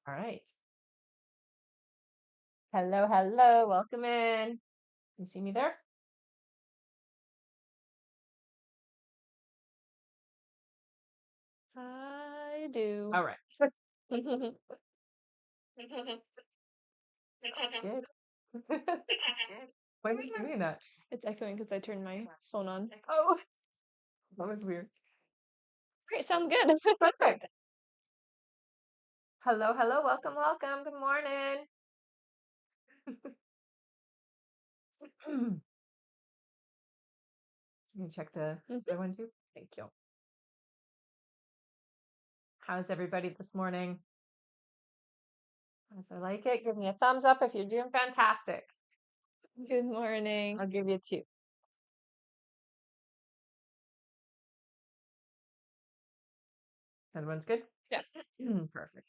All right. Hello, hello. Welcome in. You see me there? I do. All right. Good. Why are you doing that? It's echoing because I turned my phone on. Oh, that was weird. Great, sound good. Perfect. Hello, hello. Welcome, welcome. Good morning. You check the other one too? Thank you. How's everybody this morning? As I like it, give me a thumbs up if you're doing fantastic. Good morning. I'll give you two. Everyone's good? Yeah. Perfect.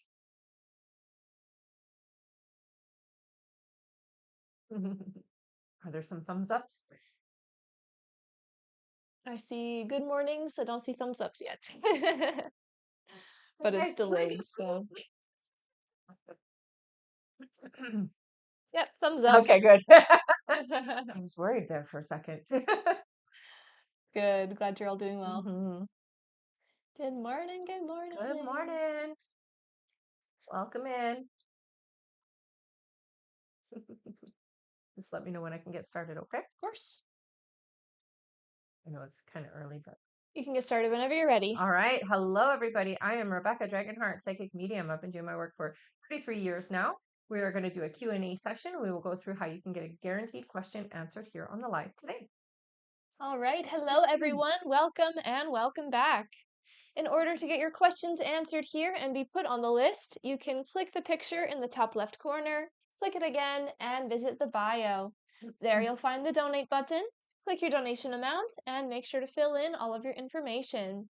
Are there some thumbs ups? I see good mornings. I don't see thumbs ups yet. But it's Guys, delayed, so. please. Yep, thumbs Okay, ups. good. I was worried there for a second. Good. Glad you're all doing well. Mhm. Good morning. Good morning. Good morning. Welcome in. Just let me know when I can get started, okay? Of course. I know it's kind of early, but You can get started whenever you're ready. all right. Hello, everybody. I am Rebecca Dragonheart, psychic medium. I've been doing my work for 33 years now. We are going to do a Q&A session. We will go through how you can get a guaranteed question answered here on the live today. All right. Hello, everyone. Welcome and welcome back. In order to get your questions answered here and be put on the list, you can click the picture in the top left corner, click it again, and visit the bio. There you'll find the donate button. Click your donation amount and make sure to fill in all of your information.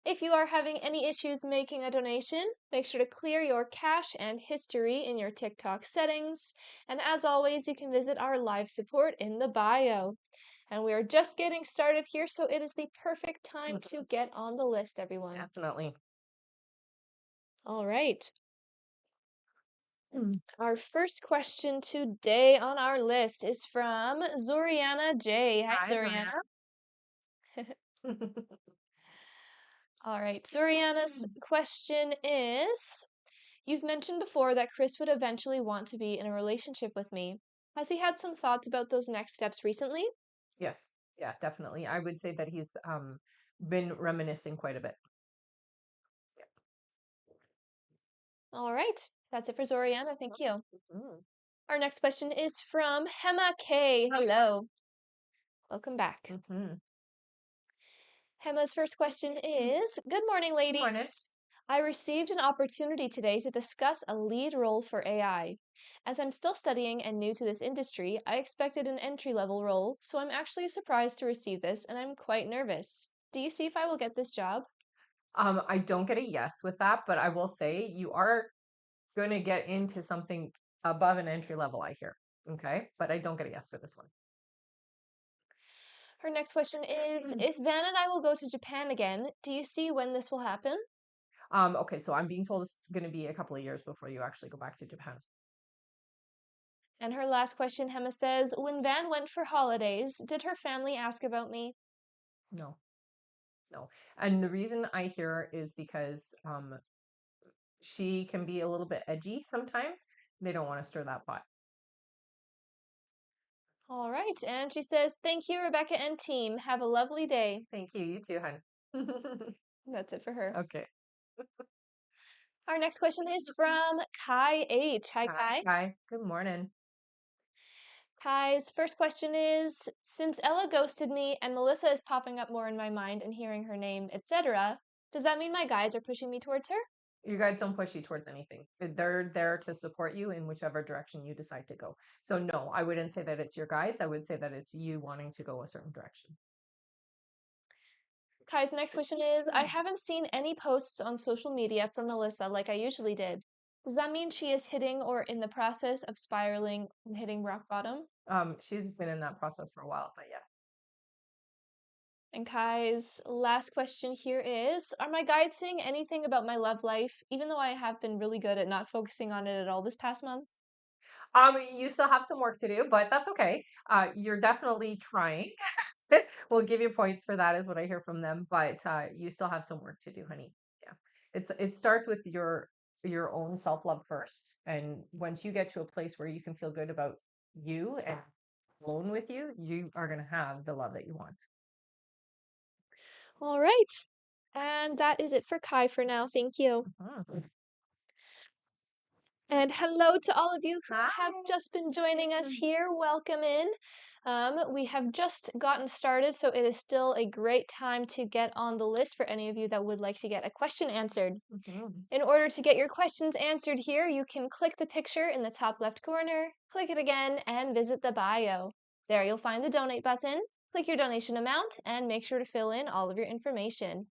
If you are having any issues making a donation, make sure to clear your cache and history in your TikTok settings. And as always, you can visit our live support in the bio. And we are just getting started here, so it is the perfect time to get on the list, everyone. Definitely. All right. Our first question today on our list is from Zoriana J. Hi, Zoriana. All right. Zoriana's question is, you've mentioned before that Chris would eventually want to be in a relationship with me. Has he had some thoughts about those next steps recently? Yes. Yeah, definitely. I would say that he's been reminiscing quite a bit. All right. That's it for Zoriana. Thank you. Mm. Our next question is from Hema K. Hello. Welcome back. Mm-hmm. Hema's first question is, good morning, Good morning. ladies. I received an opportunity today to discuss a lead role for AI. As I'm still studying and new to this industry, I expected an entry-level role, so I'm actually surprised to receive this and I'm quite nervous. Do you see if I will get this job? I don't get a yes with that, but I will say you are going to get into something above an entry level, I hear. Okay. But I don't get a yes for this one. Her next question is, if Van and I will go to Japan again, do you see when this will happen? Okay. So I'm being told it's going to be a couple of years before you actually go back to Japan. And her last question, Hema says, when Van went for holidays, did her family ask about me? No, no. And the reason I hear is because she can be a little bit edgy sometimes. They don't want to stir that pot. All right. And she says, thank you, Rebecca and team. Have a lovely day. Thank you. You too, hun. That's it for her. Okay. Our next question is from Kai H. Hi, Kai. Hi. Good morning. Kai's first question is, since Ella ghosted me and Melissa is popping up more in my mind and hearing her name, etc., does that mean my guides are pushing me towards her? Your guides don't push you towards anything. They're there to support you in whichever direction you decide to go. So no, I wouldn't say that it's your guides. I would say that it's you wanting to go a certain direction. Kai's next question is, I haven't seen any posts on social media from Melissa like I usually did. Does that mean she is hitting or in the process of spiraling and hitting rock bottom? She's been in that process for a while, but yeah. And Kai's last question here is, are my guides saying anything about my love life, even though I have been really good at not focusing on it at all this past month? You still have some work to do, but that's okay. You're definitely trying. We'll give you points for that, is what I hear from them. But you still have some work to do, honey. Yeah, it starts with your own self love first, and once you get to a place where you can feel good about you and alone with you, you are gonna have the love that you want. All right. And that is it for Kai for now. Thank you. Mhm. And hello to all of you who Hi. have just been joining us here. Welcome in. We have just gotten started, so it is still a great time to get on the list for any of you that would like to get a question answered. Mhm. In order to get your questions answered here, you can click the picture in the top left corner, click it again, and visit the bio. There you'll find the donate button. Click your donation amount and make sure to fill in all of your information.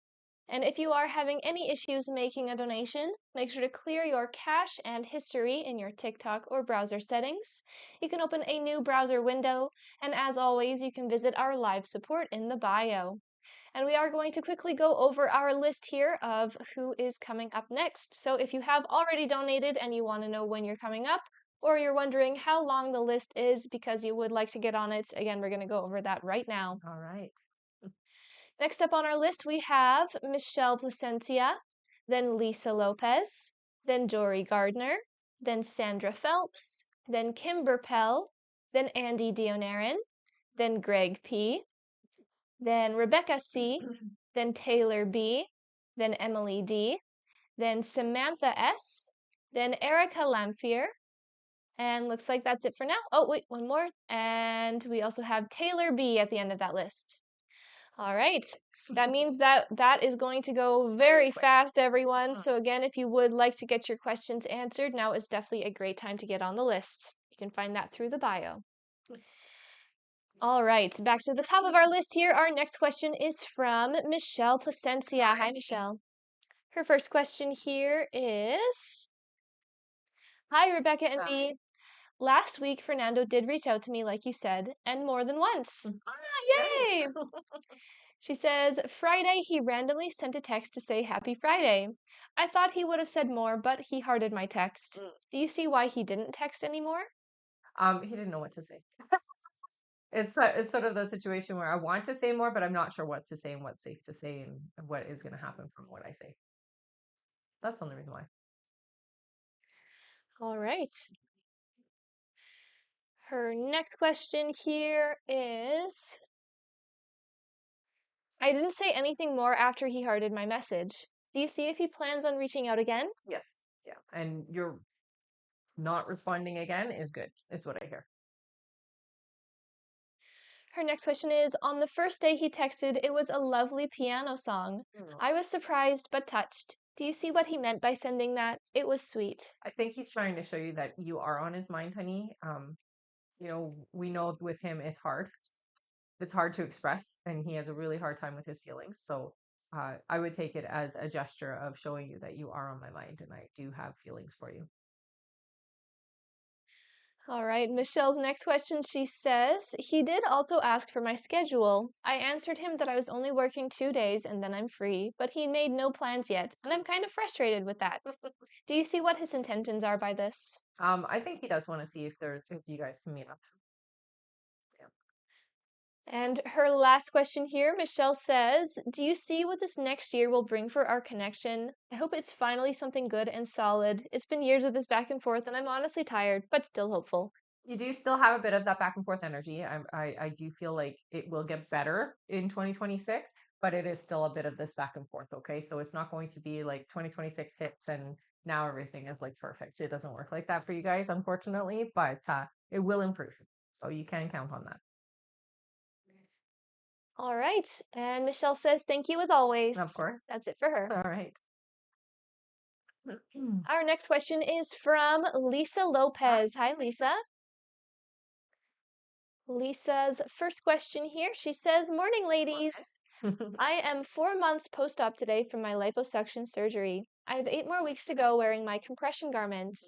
And if you are having any issues making a donation, make sure to clear your cache and history in your TikTok or browser settings. You can open a new browser window, and as always, you can visit our live support in the bio. And we are going to quickly go over our list here of who is coming up next. So if you have already donated and you want to know when you're coming up, or you're wondering how long the list is because you would like to get on it, again, we're going to go over that right now. All right. Next up on our list, we have Michelle Placencia, then Lisa Lopez, then Dory Gardner, then Sandra Phelps, then Kimber Pell, then Andy Dionarin, then Greg P., then Rebecca C., then Taylor B., then Emily D., then Samantha S., then Erica Lamphere, and looks like that's it for now. Oh, wait, one more. And we also have Taylor B. at the end of that list. All right. That means that is going to go very quick. fast, everyone. Mhm. So again, if you would like to get your questions answered, now is definitely a great time to get on the list. You can find that through the bio. All right, back to the top of our list here. Our next question is from Michelle Placencia. Hi, Michelle. Her first question here is, hi, Rebecca and Hi. B. Last week, Fernando did reach out to me, like you said, and more than once. Mhm. Ah, yay! She says, Friday, he randomly sent a text to say Happy Friday. I thought he would have said more, but he hearted my text. Mm. Do you see why he didn't text anymore? He didn't know what to say. It's sort of the situation where I want to say more, but I'm not sure what to say and what's safe to say and what is going to happen from what I say. That's the only reason why. All right. Her next question here is, I didn't say anything more after he hearted my message. Do you see if he plans on reaching out again? Yes. Yeah. And you're not responding again is good, is what I hear. Her next question is, on the first day he texted, it was a lovely piano song. Mm. I was surprised but touched. Do you see what he meant by sending that? It was sweet. I think he's trying to show you that you are on his mind, honey. We know with him it's hard. It's hard to express, and he has a really hard time with his feelings. So I would take it as a gesture of showing you that you are on my mind and I do have feelings for you. All right, Michelle's next question, she says, he did also ask for my schedule. I answered him that I was only working 2 days and then I'm free, but he made no plans yet, and I'm kind of frustrated with that. Do you see what his intentions are by this? I think he does want to see if you guys can meet up. Yeah. And her last question here, Michelle says, do you see what this next year will bring for our connection? I hope it's finally something good and solid. It's been years of this back and forth, and I'm honestly tired, but still hopeful. You do still have a bit of that back and forth energy. I do feel like it will get better in 2026, but it is still a bit of this back and forth. Okay. So it's not going to be like 2026 hits and now everything is like perfect. It doesn't work like that for you guys, unfortunately, but it will improve. So you can count on that. All right. And Michelle says, thank you as Of always. course. That's it for her. All right. Our next question is from Lisa Lopez. Hi, Lisa. Lisa's first question here. She says, morning, ladies. I am 4 months post-op today from my liposuction surgery. I have 8 more weeks to go wearing my compression garment.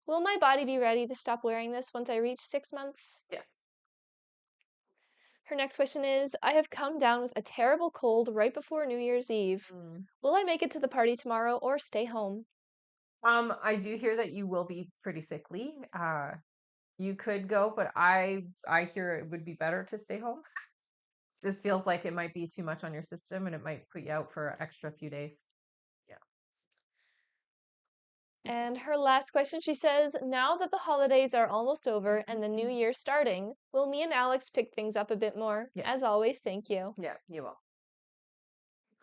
Will my body be ready to stop wearing this once I reach 6 months? Yes. Her next question is, I have come down with a terrible cold right before New Year's Eve. Mm. Will I make it to the party tomorrow or stay home? I do hear that you will be pretty sickly. You could go, but I hear it would be better to stay home. This feels like it might be too much on your system and it might put you out for an extra few days. Yeah. And her last question, she says, now that the holidays are almost over and the new year starting, will me and Alex pick things up a bit more? Yes. As always, thank you. Yeah, you will.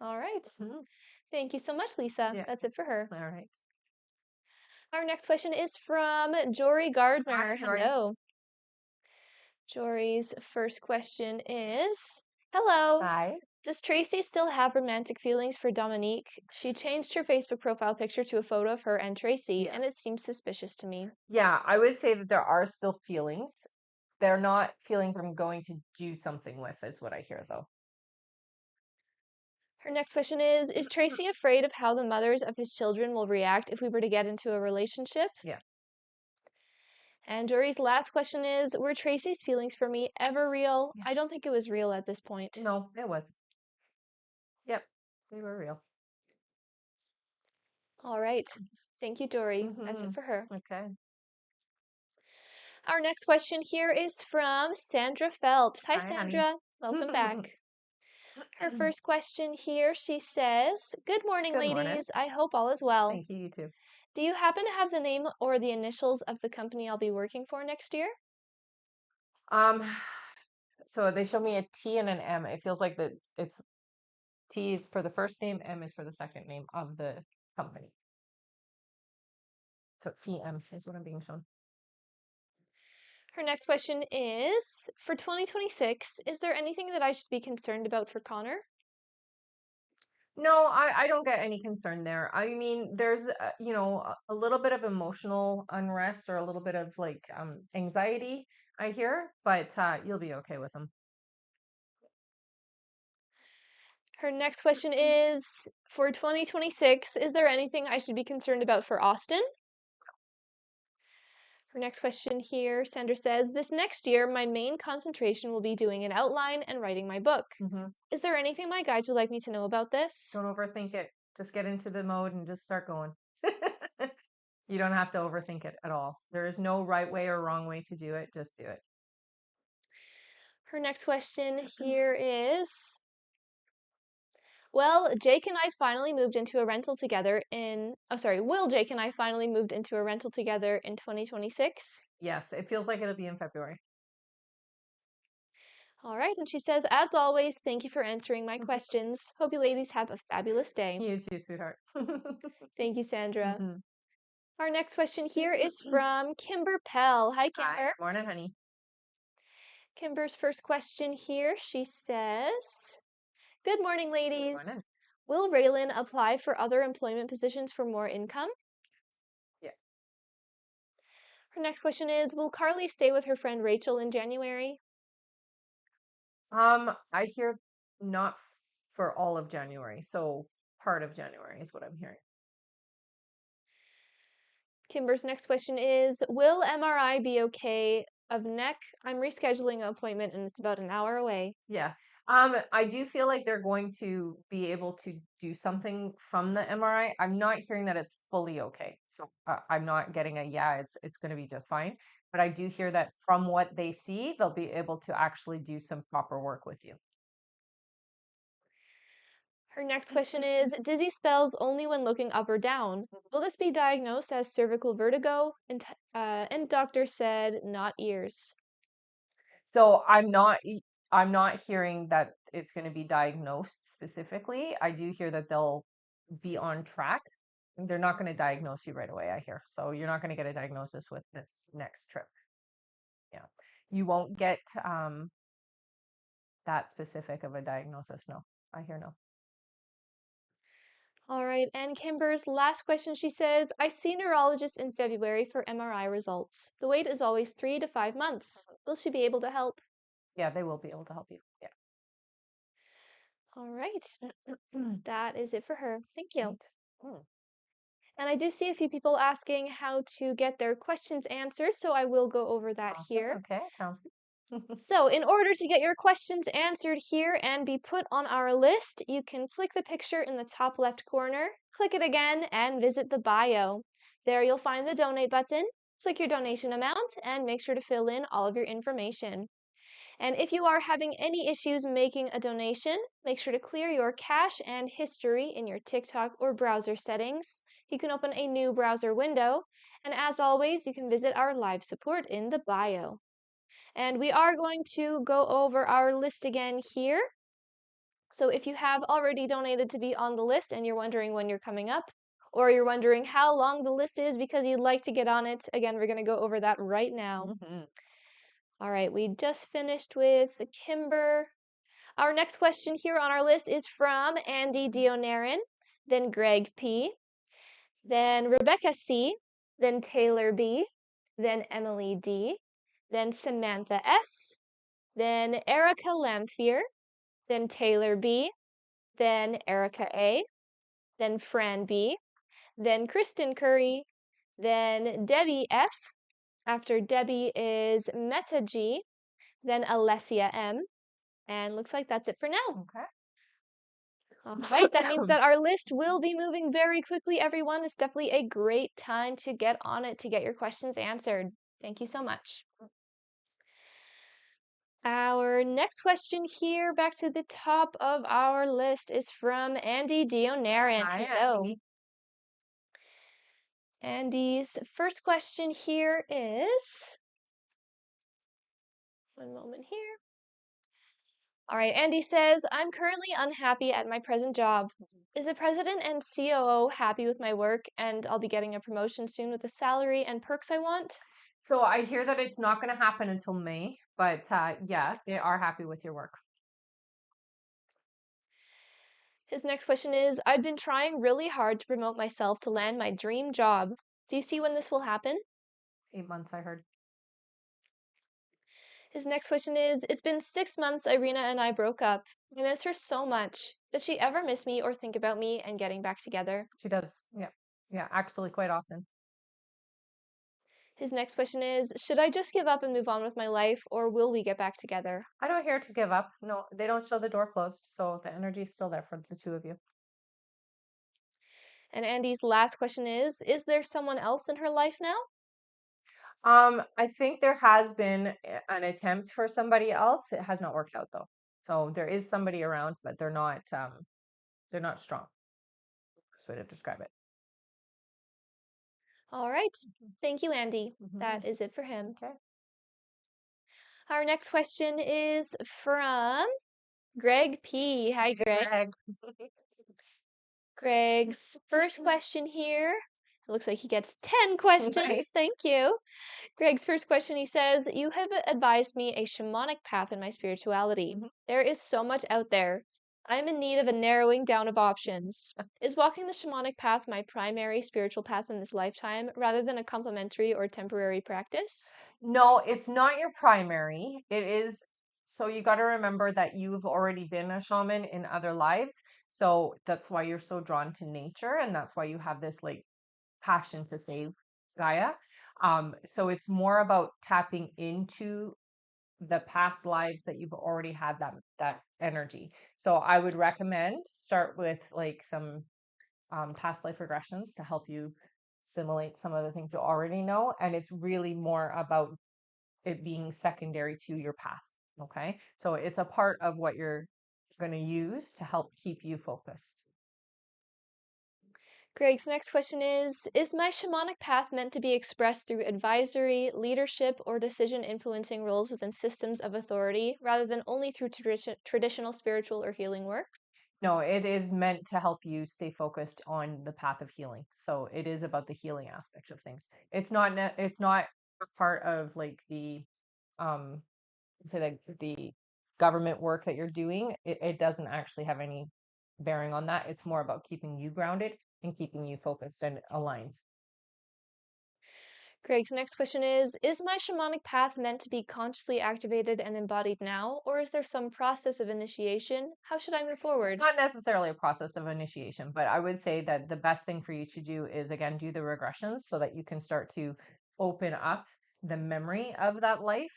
All right. Mhm. Thank you so much, Lisa. Yeah. That's it for her. All right. Our next question is from Jory Hi, Gardner. Jory. Hello. Jory's first question is, hello. Hi. Does Tracy still have romantic feelings for Dominique? She changed her Facebook profile picture to a photo of her and Tracy, Yeah. and it seems suspicious to me. Yeah, I would say that there are still feelings. They're not feelings I'm going to do something with, is what I hear though. Her next question is Tracy afraid of how the mothers of his children will react if we were to get into a relationship? Yeah. And Jory's last question is, were Tracy's feelings for me ever real? Yeah. I don't think it was real at this point. No, it was. Yep. They were real. All right. Thank you, Dory. That's it Hmm. for her. Okay. Our next question here is from Sandra Phelps. Hi, Hi, honey. Sandra. Welcome Good back. Her first question here, she says, good morning, morning. ladies. I hope all is well. Thank you, you too. Do you happen to have the name or the initials of the company I'll be working for next year? Um, so they show me a T and an M. It feels like that it's T is for the first name, M is for the second name of the company. So TM is what I'm being shown. Her next question is, for 2026, is there anything that I should be concerned about for Connor? No, I don't get any concern there. I mean, there's a little bit of emotional unrest or a little bit of like anxiety I hear, but you'll be okay with them. Her next question is, for 2026, is there anything I should be concerned about for Austin? Her next question here, Sandra says, this next year, my main concentration will be doing an outline and writing my book. Hmm. Is there anything my guides would like me to know about this? Don't overthink it. Just get into the mode and just start going. You don't have to overthink it at all. There is no right way or wrong way to do it. Just do it. Her next question here is, well, Jake and I finally moved into a rental together will Jake and I finally moved into a rental together in 2026? Yes, it feels like it'll be in February. All right, and she says, as always, thank you for answering my questions. Hope you ladies have a fabulous day. You too, sweetheart. Thank you, Sandra. Mhm. Our next question here is from Kimber Pell. Hi, Hi, Kimber. morning, honey. Kimber's first question here, she says, good morning, Morning. ladies. Will Raylan apply for other employment positions for more income? Yeah. Her next question is, will Carly stay with her friend Rachel in January? I hear not for all of January, so part of January is what I'm hearing. Kimber's next question is, will MRI be okay of neck? I'm rescheduling an appointment and it's about an hour away. Yeah. I do feel like they're going to be able to do something from the MRI. I'm not hearing that it's fully okay. So I'm not getting a yeah, it's going to be just fine. But I do hear that from what they see, they'll be able to actually do some proper work with you. Her next question is, dizzy spells only when looking up or down. Will this be diagnosed as cervical vertigo? And doctor said not ears. So I'm not hearing that it's going to be diagnosed specifically. I do hear that they'll be on track. They're not going to diagnose you right away, I hear. So you're not going to get a diagnosis with this next trip. Yeah. You won't get that specific of a diagnosis. No. I hear no. All right, and Kimber's last question, she says, I see neurologist in February for MRI results. The wait is always 3 to 5 months. Will she be able to help? Yeah, they will be able to help you. Yeah. All right, that is it for her. Thank you. Great. Mm, And I do see a few people asking how to get their questions answered, so I will go over that awesome. here. Okay. Sounds good. So, in order to get your questions answered here and be put on our list, you can click the picture in the top left corner, click it again, and visit the bio. There you'll find the donate button. Click your donation amount and make sure to fill in all of your information. And if you are having any issues making a donation, make sure to clear your cache and history in your TikTok or browser settings. You can open a new browser window. And as always, you can visit our live support in the bio. And we are going to go over our list again here. So if you have already donated to be on the list and you're wondering when you're coming up, or you're wondering how long the list is because you'd like to get on it, again, we're going to go over that right now. Mhm. All right, we just finished with Kimber. Our next question here on our list is from Andy Dionarin, then Greg P., then Rebecca C., then Taylor B., then Emily D., then Samantha S., then Erica Lamphere, then Taylor B., then Erica A., then Fran B., then Kristen Curry, then Debbie F. After Debbie is Meta G., then Alessia M., and looks like that's it for now. Okay. All right, that means that our list will be moving very quickly, everyone. It's definitely a great time to get on it to get your questions answered. Thank you so much. Our next question here, back to the top of our list, is from Andy Dionarin. Hi, Hello. Andy. Andy's first question here is, one moment here. All right, Andy says, I'm currently unhappy at my present job. Is the president and COO happy with my work and I'll be getting a promotion soon with the salary and perks I want? So I hear that it's not going to happen until May, but yeah, they are happy with your work. His next question is, I've been trying really hard to promote myself to land my dream job. Do you see when this will happen? 8 months, I heard. His next question is, it's been 6 months Irina and I broke up. I miss her so much. Does she ever miss me or think about me and getting back together? She does. Yeah. Yeah, actually quite often. His next question is, should I just give up and move on with my life or will we get back together? I don't hear to give up. No, they don't show the door closed, so the energy is still there for the two of you. And Andy's last question is there someone else in her life now? I think there has been an attempt for somebody else. It has not worked out though. So there is somebody around, but they're not strong. That's the way to describe it. All right. Thank you, Andy. Mm-hmm. That is it for him. Okay. Our next question is from Greg P. Hi, Greg. Greg. Greg's first question here. It looks like he gets 10 questions. Nice. Thank you. Greg's first question, he says, you have advised me a shamanic path in my spirituality. Mhm. There is so much out there. I'm in need of a narrowing down of options. Is walking the shamanic path my primary spiritual path in this lifetime rather than a complementary or temporary practice? No, it's not your primary. It is. So you got to remember that you've already been a shaman in other lives. So that's why you're so drawn to nature. And that's why you have this like passion to save Gaia. So it's more about tapping into the past lives that you've already had that energy. So I would recommend start with like some past life regressions to help you simulate some of the things you already know. And it's really more about it being secondary to your path. Okay. So it's a part of what you're going to use to help keep you focused. Greg's next question is my shamanic path meant to be expressed through advisory, leadership, or decision influencing roles within systems of authority rather than only through traditional spiritual or healing work? No, it is meant to help you stay focused on the path of healing. So it is about the healing aspect of things. It's not a part of like the um say like the government work that you're doing. It doesn't actually have any bearing on that. It's more about keeping you grounded and keeping you focused and aligned. Greg's next question is my shamanic path meant to be consciously activated and embodied now, or is there some process of initiation? How should I move forward? Not necessarily a process of initiation, but I would say that the best thing for you to do is again do the regressions so that you can start to open up the memory of that life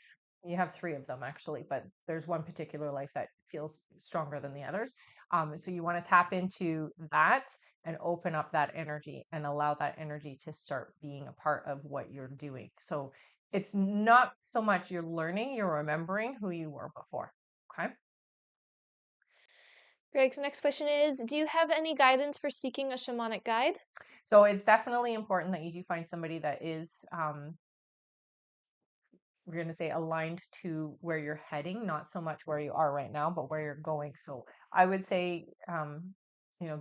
You have three of them actually, but there's one particular life that feels stronger than the others. So you want to tap into that and open up that energy and allow that energy to start being a part of what you're doing. So it's not so much you're learning, you're remembering who you were before. Okay. Greg's next question is, do you have any guidance for seeking a shamanic guide? So it's definitely important that you do find somebody that is we're going to say aligned to where you're heading, not so much where you are right now, but where you're going. So I would say,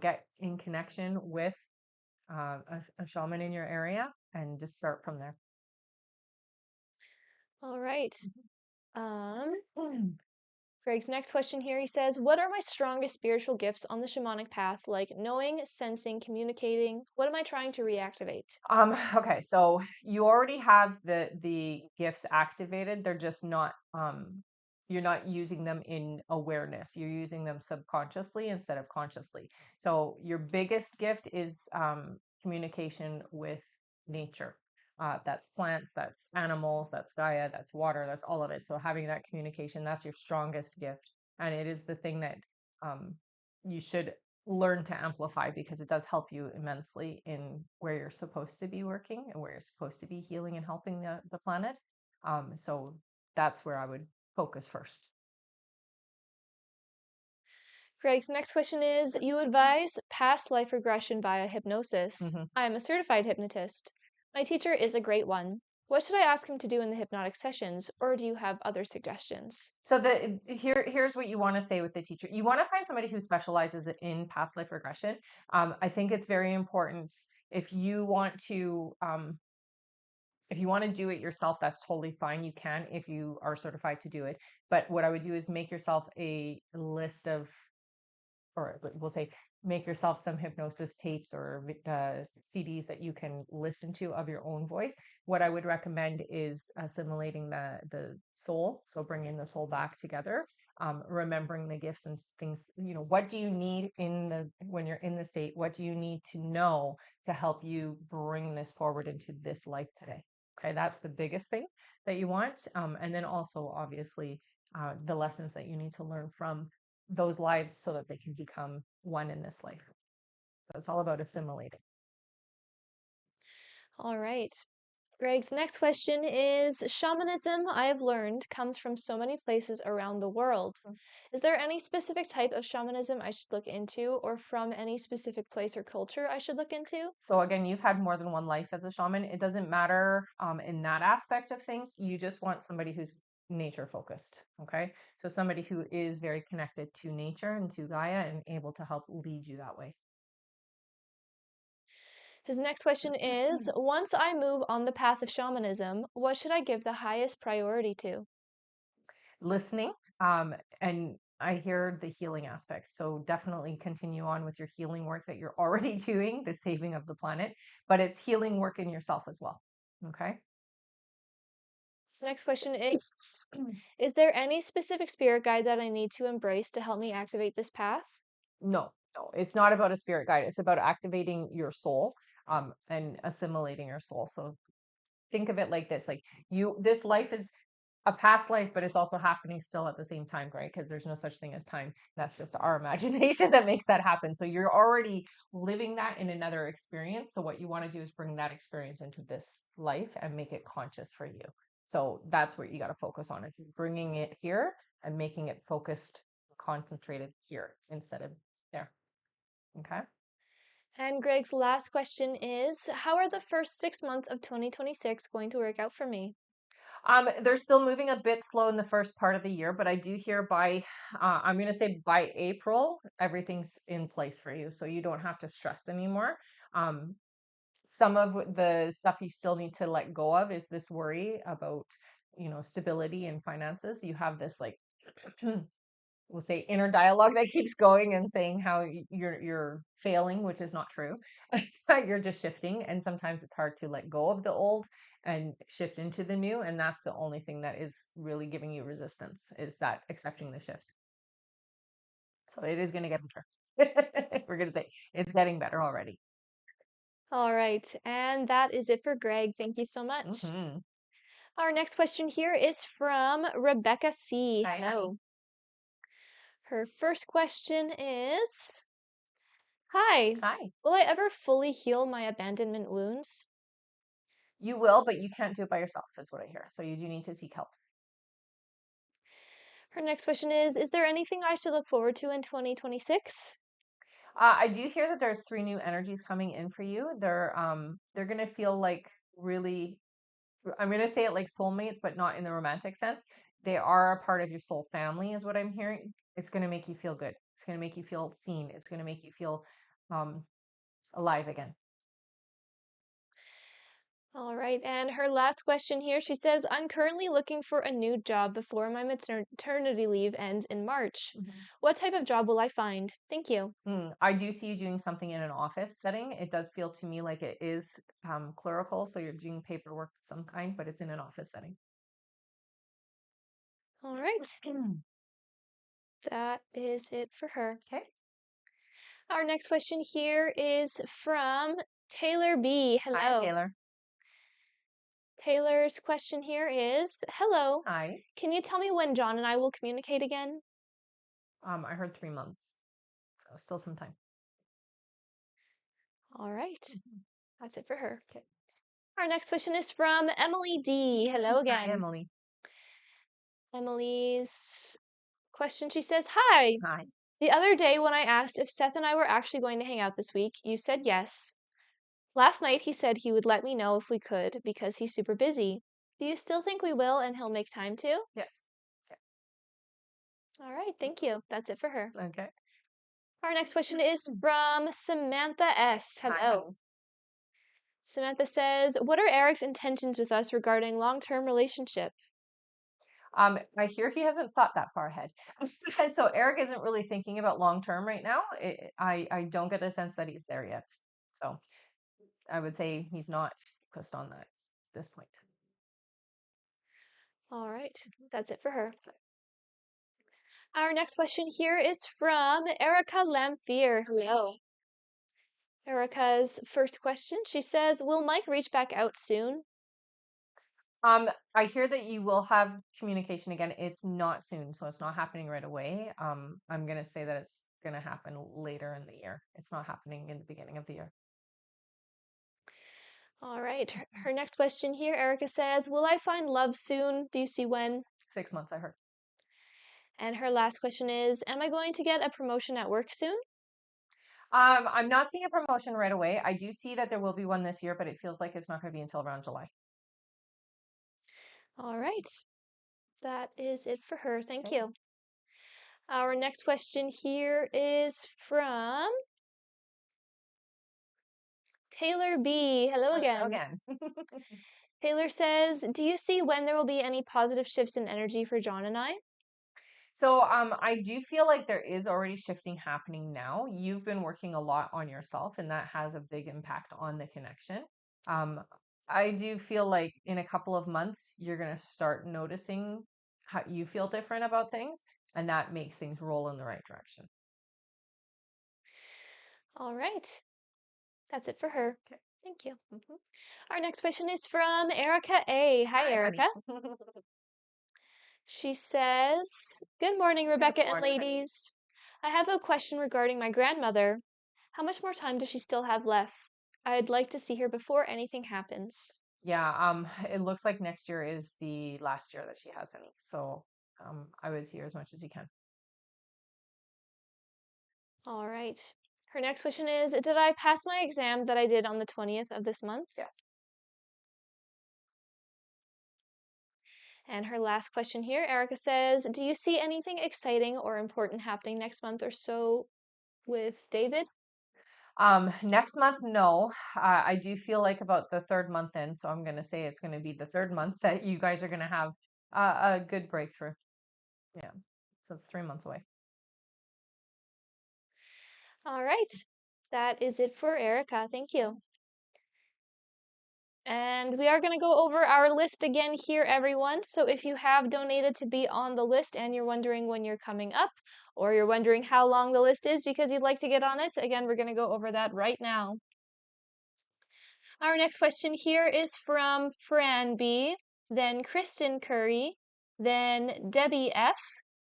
get in connection with a shaman in your area and just start from there. All right. Um, Mhm. Greg's next question here, he says, what are my strongest spiritual gifts on the shamanic path, like knowing, sensing, communicating? What am I trying to reactivate? Okay, so you already have the gifts activated. They're just not you're not using them in awareness. You're using them subconsciously instead of consciously. So your biggest gift is communication with nature. That's plants, that's animals, that's Gaia, that's water, that's all of it. So having that communication, that's your strongest gift, and it is the thing that um, you should learn to amplify because it does help you immensely in where you're supposed to be working and where you're supposed to be healing and helping the planet. So that's where I would focus first. Greg's next question is, you advise past life regression via hypnosis. Mhm. I am a certified hypnotist. My teacher is a great one. What should I ask him to do in the hypnotic sessions, or do you have other suggestions? So here's what you want to say with the teacher. You want to find somebody who specializes in past life regression. I think it's very important if you want to do it yourself, that's totally fine. You can if you are certified to do it. But what I would do is make yourself a list of, or we'll say, make yourself some hypnosis tapes or CDs that you can listen to of your own voice. What I would recommend is assimilating the soul, so bringing the soul back together, remembering the gifts and things. What do you need when you're in the state? What do you need to know to help you bring this forward into this life today? Okay, that's the biggest thing that you want, and then also obviously the lessons that you need to learn from those lives so that they can become one in this life. So it's all about assimilating. All right. Greg's next question is, shamanism, I have learned, comes from so many places around the world. Is there any specific type of shamanism I should look into, or from any specific place or culture I should look into? So again, you've had more than one life as a shaman. It doesn't matter in that aspect of things. You just want somebody who's nature focused. Okay. So somebody who is very connected to nature and to Gaia and able to help lead you that way. His next question is, once I move on the path of shamanism, what should I give the highest priority to? Listening, and I hear the healing aspect. So definitely continue on with your healing work that you're already doing, the saving of the planet, but it's healing work in yourself as well. Okay. His next question is there any specific spirit guide that I need to embrace to help me activate this path? No, no, it's not about a spirit guide. It's about activating your soul, and assimilating your soul. So think of it like this: like this life is a past life, but it's also happening still at the same time, right? Because there's no such thing as time. That's just our imagination that makes that happen. So you're already living that in another experience. So what you want to do is bring that experience into this life and make it conscious for you. So that's what you got to focus on: is bringing it here and making it focused, concentrated here instead of there. Okay. And Greg's last question is, how are the first 6 months of 2026 going to work out for me? They're still moving a bit slow in the first part of the year, but I do hear I'm going to say by April, everything's in place for you. So you don't have to stress anymore. Um, some of the stuff you still need to let go of is this worry about, stability and finances. You have this like we'll say inner dialogue that keeps going and saying how you're failing, which is not true. You're just shifting, and sometimes it's hard to let go of the old and shift into the new, and that's the only thing that is really giving you resistance, is that accepting the shift. So it is going to get better. We're going to say it's getting better already. All right, and that is it for Greg. Thank you so much. Hmm. Our next question here is from Rebecca C. Hi, honey. Hello. Her first question is, Hi, Hi. will I ever fully heal my abandonment wounds? You will, but you can't do it by yourself, is what I hear. So you do need to seek help. Her next question is there anything I should look forward to in 2026? I do hear that there's three new energies coming in for you. They're gonna feel like really, I'm gonna say it like soulmates, but not in the romantic sense. They are a part of your soul family, is what I'm hearing. It's gonna make you feel good. It's gonna make you feel seen. It's gonna make you feel um, alive again. All right, and her last question here, she says, I'm currently looking for a new job before my maternity leave ends in March. Mhm. What type of job will I find? Thank you. I do see you doing something in an office setting. It does feel to me like it is clerical, so you're doing paperwork of some kind, but it's in an office setting. All right, that is it for her. Okay. Our next question here is from Taylor B. Hi, Hello. Taylor. Taylor's question here is, Hello, Hi. can you tell me when John and I will communicate again? I heard 3 months, so still some time. All right, Mhm. that's it for her. Okay. Our next question is from Emily D. Hello Hi, again. Emily. Emily's question, she says, Hi. Hi. The other day when I asked if Seth and I were actually going to hang out this week, you said yes. Last night he said he would let me know if we could because he's super busy. Do you still think we will and he'll make time to? Yes. All right, thank you. That's it for her. Okay. Okay. Our next question is from Samantha S. Hi, Hello. honey. Samantha says, What are Eric's intentions with us regarding long-term relationship? I hear he hasn't thought that far ahead. So Eric isn't really thinking about long term right now. I don't get the sense that he's there yet. So I would say he's not focused on that at this point. All right, that's it for her. Our next question here is from Erica Lamphere. Hello. Erica's first question, she says, Will Mike reach back out soon? I hear that you will have communication again. It's not soon, so it's not happening right away. I'm gonna say that it's gonna happen later in the year. It's not happening in the beginning of the year. All right, her next question here, Erica says, Will I find love soon? Do you see when? 6 months, I heard. And her last question is, Am I going to get a promotion at work soon? I'm not seeing a promotion right away. I do see that there will be one this year, but it feels like it's not going to be until around July. All right, that is it for her. Thank Okay. you. Our next question here is from Taylor B. Hello Hello again. again. Taylor says, Do you see when there will be any positive shifts in energy for John and I? So I do feel like there is already shifting happening now. You've been working a lot on yourself, and that has a big impact on the connection. Um, I do feel like in a couple of months, you're going to start noticing how you feel different about things, and that makes things roll in the right direction. All right, that's it for her. Okay. Thank you. Mhm. Our next question is from Erica A. Hi, Hi, honey. Erica. She says, Good morning, Good Rebecca and morning, honey. ladies. I have a question regarding my grandmother. How much more time does she still have left? I'd like to see her before anything happens. Yeah, it looks like next year is the last year that she has any. So, I would see her as much as you can. All right. Her next question is, Did I pass my exam that I did on the 20th of this month? Yes. And her last question here, Erica says, Do you see anything exciting or important happening next month or so with David? Next month, no. I do feel like about the third month in, so I'm gonna say it's gonna be the third month that you guys are gonna have a good breakthrough. Yeah. So it's 3 months away. All right. That is it for Erica. Thank you. And we are going to go over our list again here, everyone. So if you have donated to be on the list and you're wondering when you're coming up, or you're wondering how long the list is because you'd like to get on it, again, we're going to go over that right now. Our next question here is from Fran B. then Kristen Curry, then Debbie F,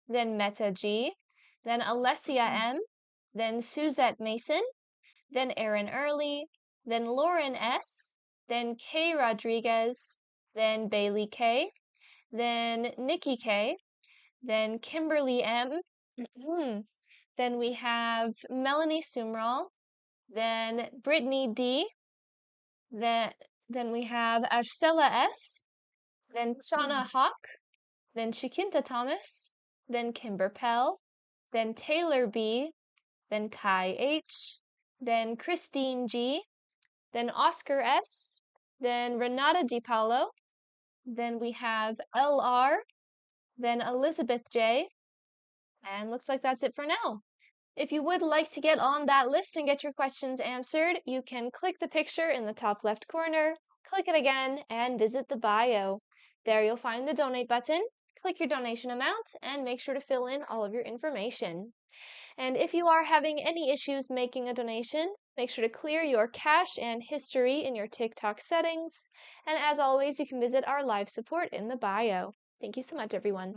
then Meta G, then Alessia M, then Suzette Mason, then Aaron Early, then Lauren S, then Kay Rodriguez, then Bailey K, then Nikki K, then Kimberly M, then we have Melanie Sumrall, then Brittany D, then, then we have Ashsela S, then Shauna Hawk, then Chiquinta Thomas, then Kimber Pell, then Taylor B, then Kai H, then Christine G, then Oscar S, then Renata DiPaolo, then we have LR, then Elizabeth J, and looks like that's it for now. If you would like to get on that list and get your questions answered, you can click the picture in the top left corner, click it again, and visit the bio. There you'll find the donate button. Click your donation amount and make sure to fill in all of your information. And if you are having any issues making a donation, make sure to clear your cache and history in your TikTok settings. And as always, you can visit our live support in the bio. Thank you so much, everyone.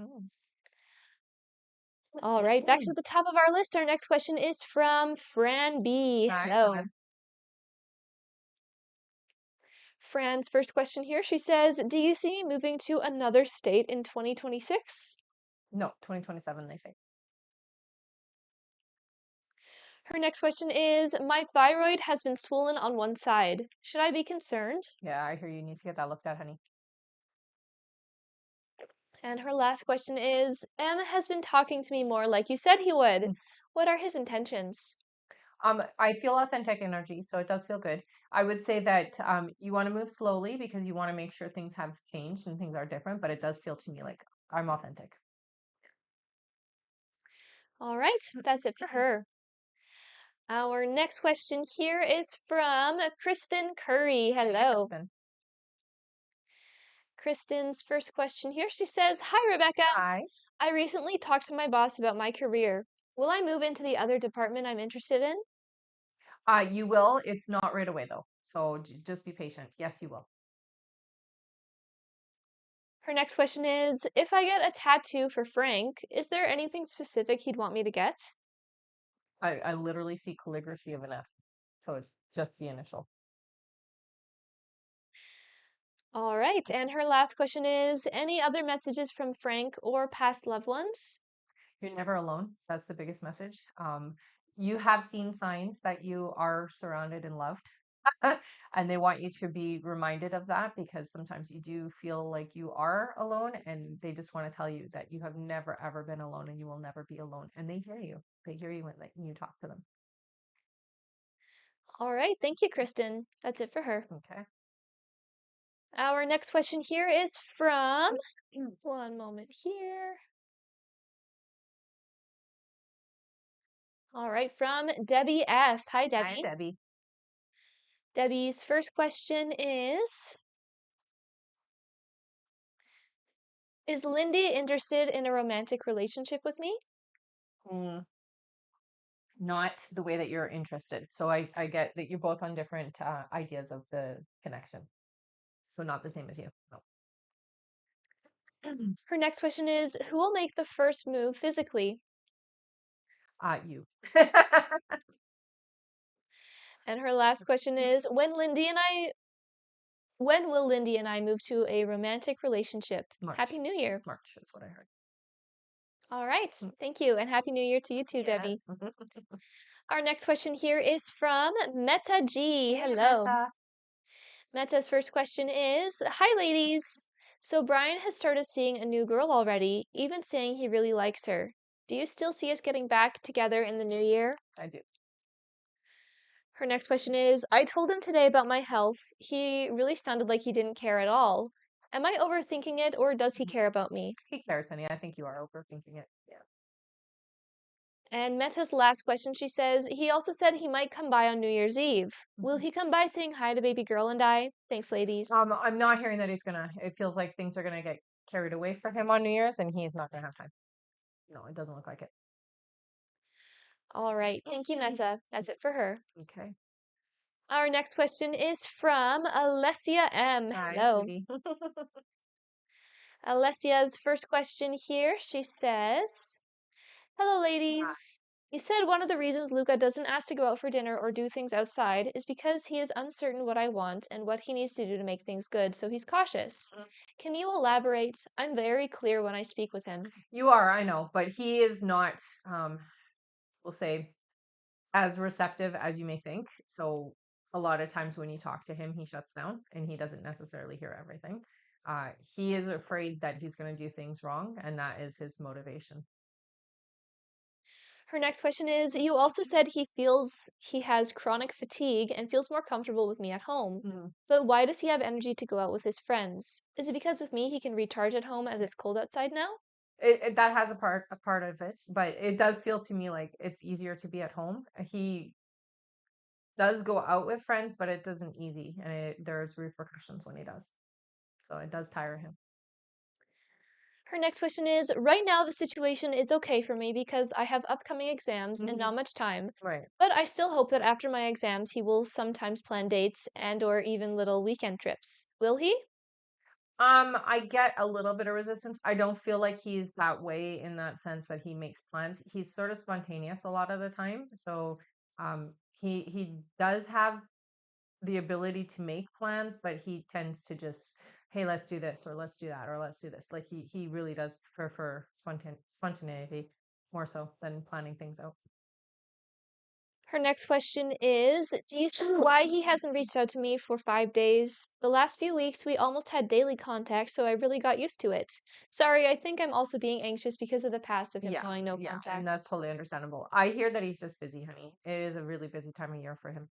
All right, back to the top of our list. Our next question is from Fran B. Hi, go Hello. ahead. Fran's first question here, she says, do you see me moving to another state in 2026? No, 2027, they say. Her next question is, my thyroid has been swollen on one side. Should I be concerned? Yeah, I hear you need to get that looked at, honey. And her last question is, M has been talking to me more like you said he would. What are his intentions? I feel authentic energy, so it does feel good. I would say that you want to move slowly because you want to make sure things have changed and things are different, but it does feel to me like I'm authentic. All right, that's it for her. Our next question here is from Kristen Curry. Hello. Then, Kristen's first question here, she says, hi, Rebecca. hi. I recently talked to my boss about my career. Will I move into the other department I'm interested in? You will. It's not right away though, so just be patient. Yes, you will. Her next question is, if I get a tattoo for Frank, is there anything specific he'd want me to get? I literally see calligraphy of an F, so it's just the initial. All right, and her last question is, any other messages from Frank or past loved ones? You're never alone. That's the biggest message. You have seen signs that you are surrounded and loved. And they want you to be reminded of that because sometimes you do feel like you are alone, and they just want to tell you that you have never ever been alone and you will never be alone. And they hear you. They hear you when you talk to them. All right, thank you, Kristen. That's it for her. Okay. Our next question here is from, one moment here. All right, from Debbie F. Hi, Hi, Debbie. Debbie. Debbie's first question is Lindy interested in a romantic relationship with me? Mm, not the way that you're interested. So I get that you're both on different ideas of the connection. So not the same as you. No. Her next question is, who will make the first move physically? You. And her last question is, when will Lindy and I move to a romantic relationship? March. Happy New Year. March is what I heard. All right. Thank you. And Happy New Year to you too, Yes. Debbie. Our next question here is from Meta G. Hey, Hello. Meta. Meta's first question is, hi, ladies. So Brian has started seeing a new girl already, even saying he really likes her. Do you still see us getting back together in the new year? I do. Her next question is, I told him today about my health. He really sounded like he didn't care at all. Am I overthinking it, or does he care about me? He cares, honey. I think you are overthinking it. Yeah. And Meta's last question, she says, he also said he might come by on New Year's Eve. Will he come by saying hi to baby girl and I? Thanks, ladies. I'm not hearing that he's gonna. It feels like things are gonna get carried away for him on New Year's, and he's not gonna have time. No, it doesn't look like it. All right. Thank you, Meta. That's it for her. Okay. Our next question is from Alessia M. Hi, Hello. sweetie. Alessia's first question here, she says, hello, ladies. You said one of the reasons Luca doesn't ask to go out for dinner or do things outside is because he is uncertain what I want and what he needs to do to make things good, so he's cautious. Can you elaborate? I'm very clear when I speak with him. You are, I know, but he is not, we'll say, as receptive as you may think. So a lot of times when you talk to him, he shuts down and he doesn't necessarily hear everything. He is afraid that he's going to do things wrong, and that is his motivation. Her next question is, you also said he feels he has chronic fatigue and feels more comfortable with me at home. Mm. But why does he have energy to go out with his friends? Is it because with me he can recharge at home as it's cold outside now? That has a part of it, but it does feel to me like it's easier to be at home. He does go out with friends, but it doesn't easy, and there's repercussions when he does. So it does tire him. Her next question is, right now the situation is okay for me because I have upcoming exams and not Hmm. much time, Right. but I still hope that after my exams he will sometimes plan dates and or even little weekend trips. Will he? I get a little bit of resistance. I don't feel like he's that way in that sense that he makes plans. He's sort of spontaneous a lot of the time. So he does have the ability to make plans, but he tends to just, hey, let's do this or let's do that or let's do this. Like he really does prefer spontaneity more so than planning things out. Her next question is, do you see why he hasn't reached out to me for 5 days? The last few weeks we almost had daily contact, so I really got used to it. Sorry, I think I'm also being anxious because of the past of him Yeah, going no yeah, and contact. that's totally understandable. I hear that he's just busy, honey. It is a really busy time of year for him.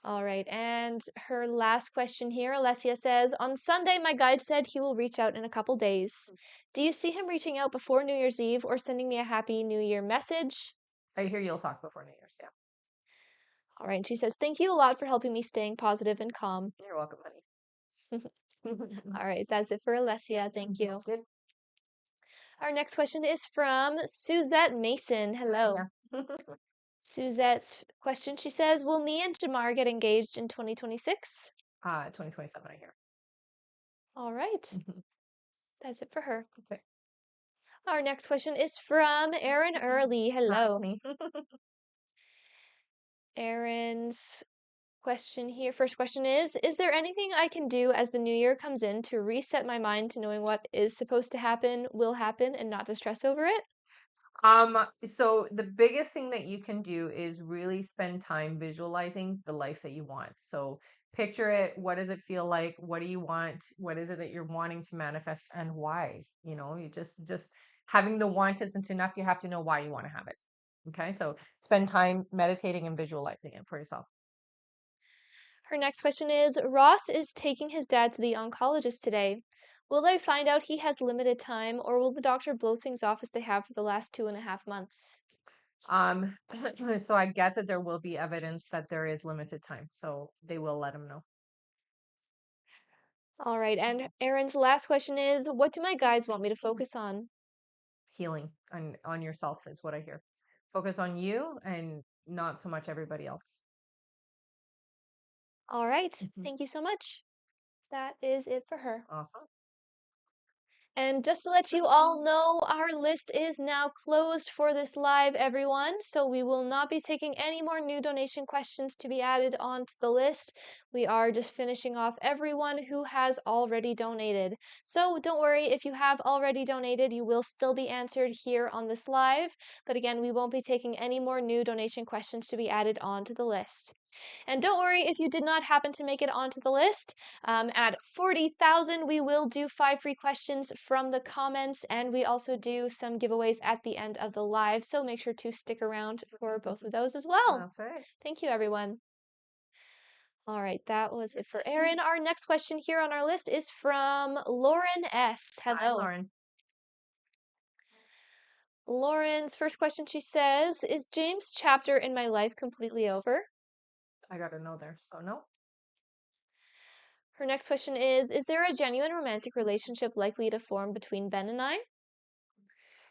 All right, and her last question here, Alessia says, on Sunday, my guide said he will reach out in a couple days. Do you see him reaching out before New Year's Eve or sending me a Happy New Year message? I hear you'll talk before New Year's. Yeah, All right, and she says, thank you a lot for helping me staying positive and calm. you're welcome, honey. All right, that's it for Alessia. Thank you. Good. Our next question is from Suzette Mason. Hello. Yeah. Suzette's question, she says, will me and Jamar get engaged in 2026? 2027, I hear. All right, Mhm. that's it for her. Okay. Our next question is from Erin Early. Hi, Hello. honey. Erin's question here, first question is there anything I can do as the new year comes in to reset my mind to knowing what is supposed to happen, will happen, and not to stress over it? So the biggest thing that you can do is really spend time visualizing the life that you want. So picture it. What does it feel like? What do you want? What is it that you're wanting to manifest and why? You just having the want isn't enough. You have to know why you want to have it. Okay. So spend time meditating and visualizing it for yourself. Her next question is Ross is taking his dad to the oncologist today. Will they find out he has limited time, or will the doctor blow things off as they have for the last 2.5 months? Um, so I get that there will be evidence that there is limited time. So they will let him know. All right, and Aaron's last question is what do my guides want me to focus on? Healing on yourself is what I hear. Focus on you and not so much everybody else. All right, Mhm. thank you so much. That is it for her. Awesome. And just to let you all know, our list is now closed for this live, everyone. So we will not be taking any more new donation questions to be added onto the list. We are just finishing off everyone who has already donated. So don't worry, if you have already donated, you will still be answered here on this live. But again, we won't be taking any more new donation questions to be added onto the list. And don't worry if you did not happen to make it onto the list. At 40,000, we will do 5 free questions from the comments, and we also do some giveaways at the end of the live. So make sure to stick around for both of those as well. That's right. Thank you, everyone. All right, that was it for Erin. Our next question here on our list is from Lauren S. Hi, Hello. Lauren. Lauren's first question, she says, is James' chapter in my life completely over? I got to know there. So no. Her next question is there a genuine romantic relationship likely to form between Ben and I?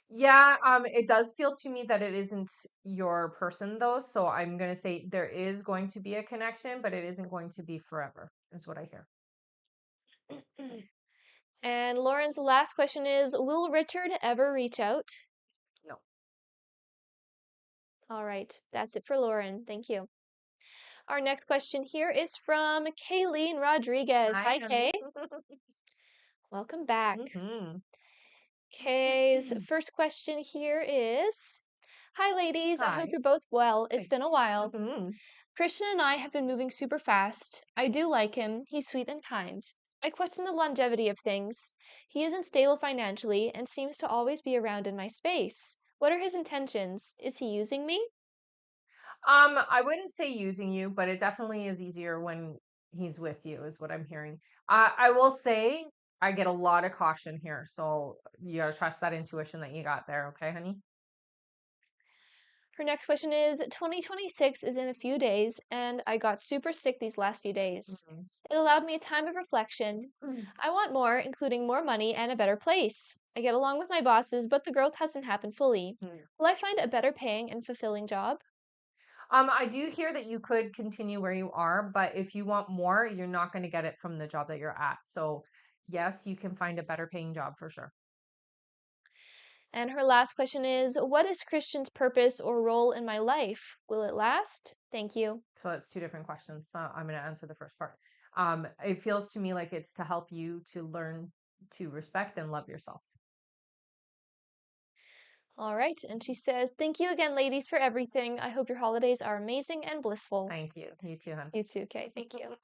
Yeah, it does feel to me that it isn't your person though. So I'm gonna say there is going to be a connection, but it isn't going to be forever, is what I hear. And Lauren's last question is, will Richard ever reach out? No. All right, that's it for Lauren. Thank you. Our next question here is from Kayleen Rodriguez. Hi, Hi, honey. Kay. Welcome back. Hmm. Kay's first question here is, hi, ladies. I hope Hi. you're both well. It's Thanks. been a while. Hmm. Christian and I have been moving super fast. I do like him. He's sweet and kind. I question the longevity of things. He isn't stable financially and seems to always be around in my space. What are his intentions? Is he using me? I wouldn't say using you, but it definitely is easier when he's with you, is what I'm hearing. I will say I get a lot of caution here, so you gotta trust that intuition that you got there, okay, honey? Her next question is 2026 is in a few days, and I got super sick these last few days. Mhm. It allowed me a time of reflection. I want more, including more money and a better place. I get along with my bosses, but the growth hasn't happened fully. Mhm. Will I find a better paying and fulfilling job? I do hear that you could continue where you are, but if you want more, you're not going to get it from the job that you're at. So, yes, you can find a better paying job for sure. And her last question is, what is Christian's purpose or role in my life? Will it last? Thank you. So that's two different questions. I'm going to answer the first part. It feels to me like it's to help you to learn to respect and love yourself. All right. And she says, thank you again, ladies, for everything. I hope your holidays are amazing and blissful. Thank you. You too, hon. You too, Kay. Thank you.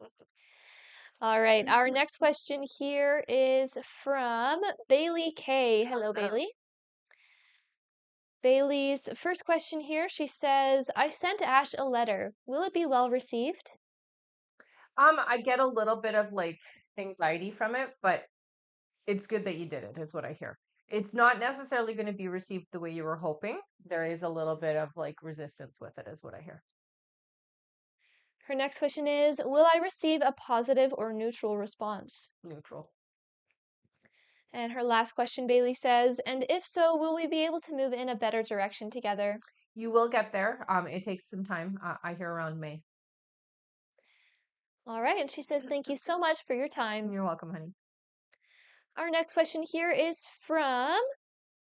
All right. Our next question here is from Bailey K. Hello, Hello. Bailey. Bailey's first question here, she says, I sent Ash a letter. Will it be well received? I get a little bit of like anxiety from it, but it's good that you did it, is what I hear. It's not necessarily going to be received the way you were hoping. There is a little bit of like resistance with it, is what I hear. Her next question is, will I receive a positive or neutral response? Neutral. And her last question, Bailey says, and if so, will we be able to move in a better direction together? You will get there. It takes some time. I hear around May. All right. And she says, thank you so much for your time. You're welcome, honey. Our next question here is from,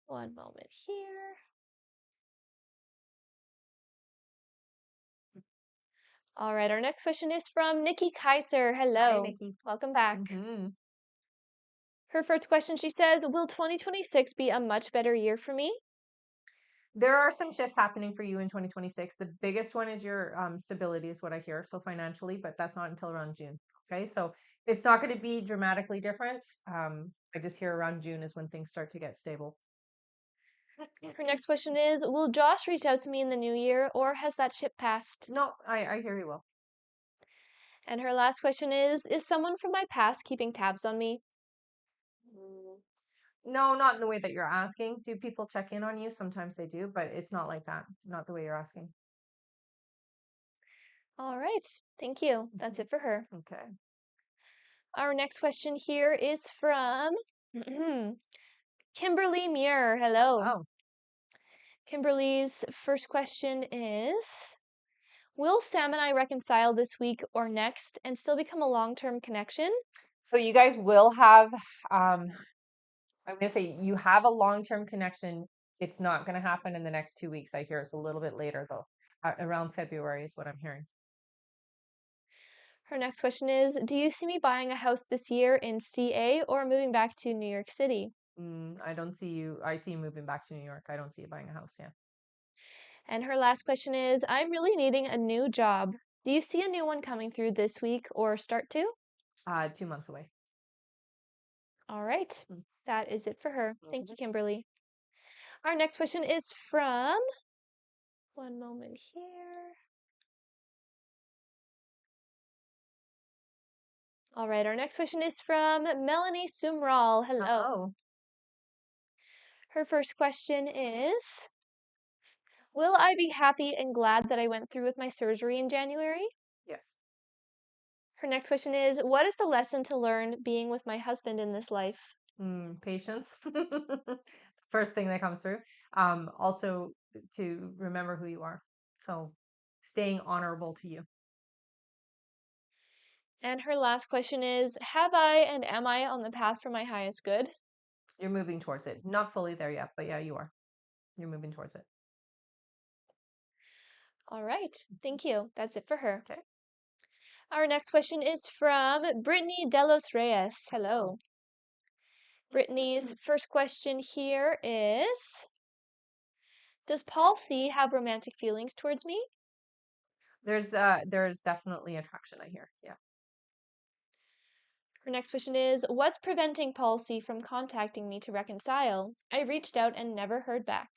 one moment here. All right. Our next question is from Nikki Kaiser. Hi, Hello. Nikki. Welcome back. Hmm. Her first question, she says, will 2026 be a much better year for me? There are some shifts happening for you in 2026. The biggest one is your stability, is what I hear. So financially, but that's not until around June. Okay, so it's not going to be dramatically different. I just hear around June is when things start to get stable. Her next question is, will Josh reach out to me in the new year or has that ship passed? No, I hear you well. And her last question is someone from my past keeping tabs on me? Mm, no, not in the way that you're asking. Do people check in on you? Sometimes they do, but it's not like that. Not the way you're asking. All right. Thank you. That's Mhm. it for her. Okay. Our next question here is from Kimberly Muir. Hello. Oh, Kimberly's first question is, will Sam and I reconcile this week or next and still become a long-term connection? so you guys will have I'm gonna say you have a long-term connection. It's not gonna happen in the next 2 weeks. I hear it's a little bit later though. Around February is what I'm hearing. Her next question is, do you see me buying a house this year in CA or moving back to New York City? I don't see you. I see you moving back to New York. I don't see you buying a house. Yeah. And her last question is, I'm really needing a new job. Do you see a new one coming through this week or start to? 2 months away. All right. That is it for her. Thank Mhm. you, Kimberly. Our next question is from, one moment here. All right, our next question is from Melanie Sumral. Hello. Hello. Her first question is, will I be happy and glad that I went through with my surgery in January? Yes. Her next question is, what is the lesson to learn being with my husband in this life? Patience. First thing that comes through. Also to remember who you are. So staying honorable to you. And her last question is, have I and am I on the path for my highest good? You're moving towards it. Not fully there yet, but yeah, you are. You're moving towards it. All right. Thank you. That's it for her. Okay. Our next question is from Brittany Delos Reyes. Hello. Brittany's first question here is, does Paul C have romantic feelings towards me? There's definitely attraction, I hear. Yeah. Her next question is, what's preventing Paul C from contacting me to reconcile? I reached out and never heard back.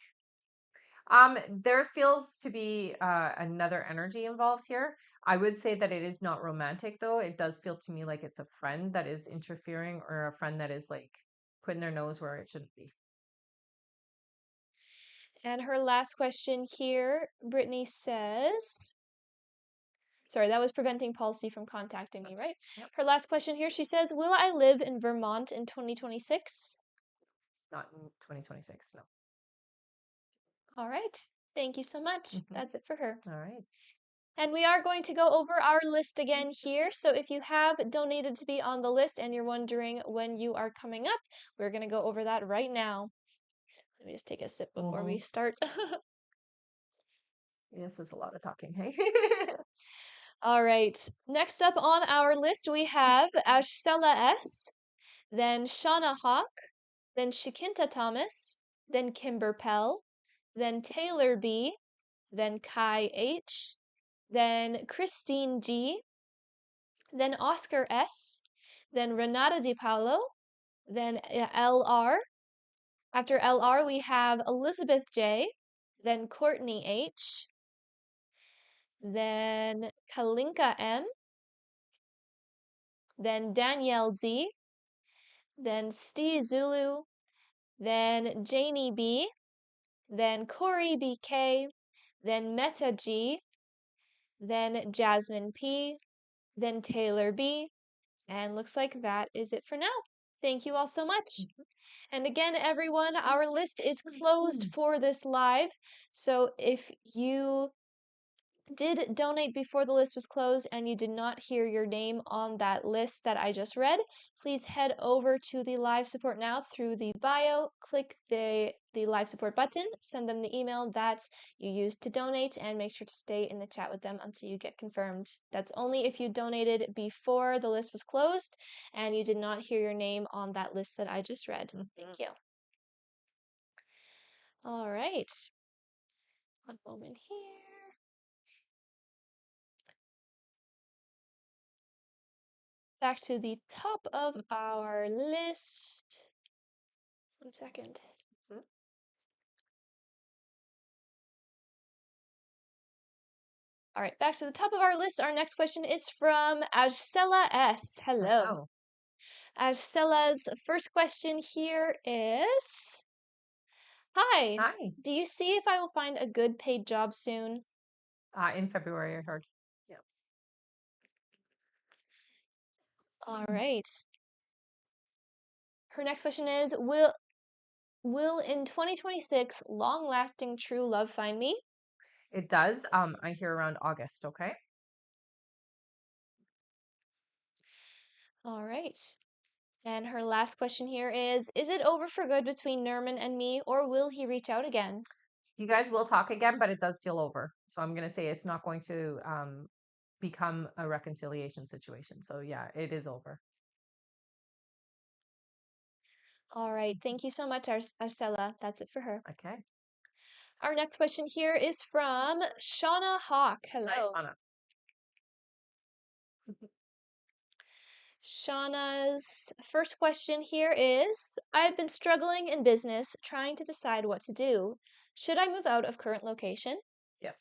There feels to be another energy involved here. I would say that it is not romantic though. It does feel to me like it's a friend that is interfering or a friend that is like putting their nose where it shouldn't be. And her last question here, Brittany says, sorry, that was preventing Paul C from contacting me, right? Yep. Her last question here, she says, will I live in Vermont in 2026? Not in 2026, no. All right. Thank you so much. That's it for her. All right. And we are going to go over our list again here. So if you have donated to be on the list and you're wondering when you are coming up, we're going to go over that right now. Let me just take a sip before we start. This is a lot of talking, hey? All right. Next up on our list, we have Ashsela S., then Shauna Hawk, then Shakinta Thomas, then Kimber Pell, then Taylor B., then Kai H., then Christine G., then Oscar S., then Renata Di Paolo, then LR. After LR, we have Elizabeth J., then Courtney H., then Kalinka M., then Danielle Z., then Steve Zulu, then Janie B., then Corey BK, then Meta G., then Jasmine P., then Taylor B., and looks like that is it for now. Thank you all so much. And again, everyone, our list is closed for this live. So if you did donate before the list was closed and you did not hear your name on that list that I just read, please head over to the live support now through the bio, click the live support button, send them the email that you used to donate, and make sure to stay in the chat with them until you get confirmed. That's only if you donated before the list was closed and you did not hear your name on that list that I just read. Thank you. All right. One moment here. Back to the top of our list. 1 second. All right, back to the top of our list. Our next question is from Ajsela S. Hello. Ajsela's first question here is, hi. Hi. Do you see if I will find a good paid job soon? In February, I heard. Yeah. All right. Her next question is, will in 2026 long-lasting true love find me? It does. I hear around August, okay? All right. And her last question here is it over for good between Nerman and me, or will he reach out again? You guys will talk again, but it does feel over. So I'm going to say it's not going to become a reconciliation situation. So yeah, it is over. All right. Thank you so much, Arcella. That's it for her. Okay. Our next question here is from Shauna Hawk. Hello. Hi, Shauna. Shauna's first question here is, I've been struggling in business trying to decide what to do. Should I move out of current location? Yes.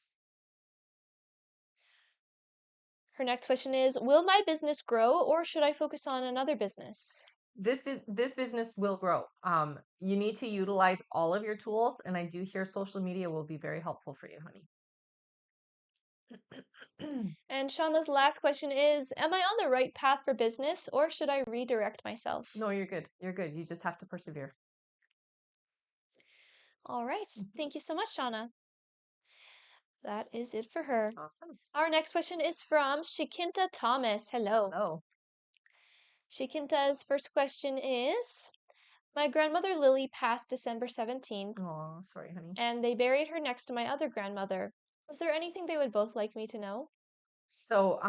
Her next question is, will my business grow or should I focus on another business? This business will grow. You need to utilize all of your tools, and I do hear social media will be very helpful for you, honey. And Shauna's last question is, am I on the right path for business or should I redirect myself? No, you're good. You're good. You just have to persevere. All right. Thank you so much, Shauna. That is it for her. Awesome. Our next question is from Shikinta Thomas. Hello. Hello. Shikinta's first question is, my grandmother Lily passed December 17th, Oh, sorry, honey. and they buried her next to my other grandmother. Is there anything they would both like me to know? So,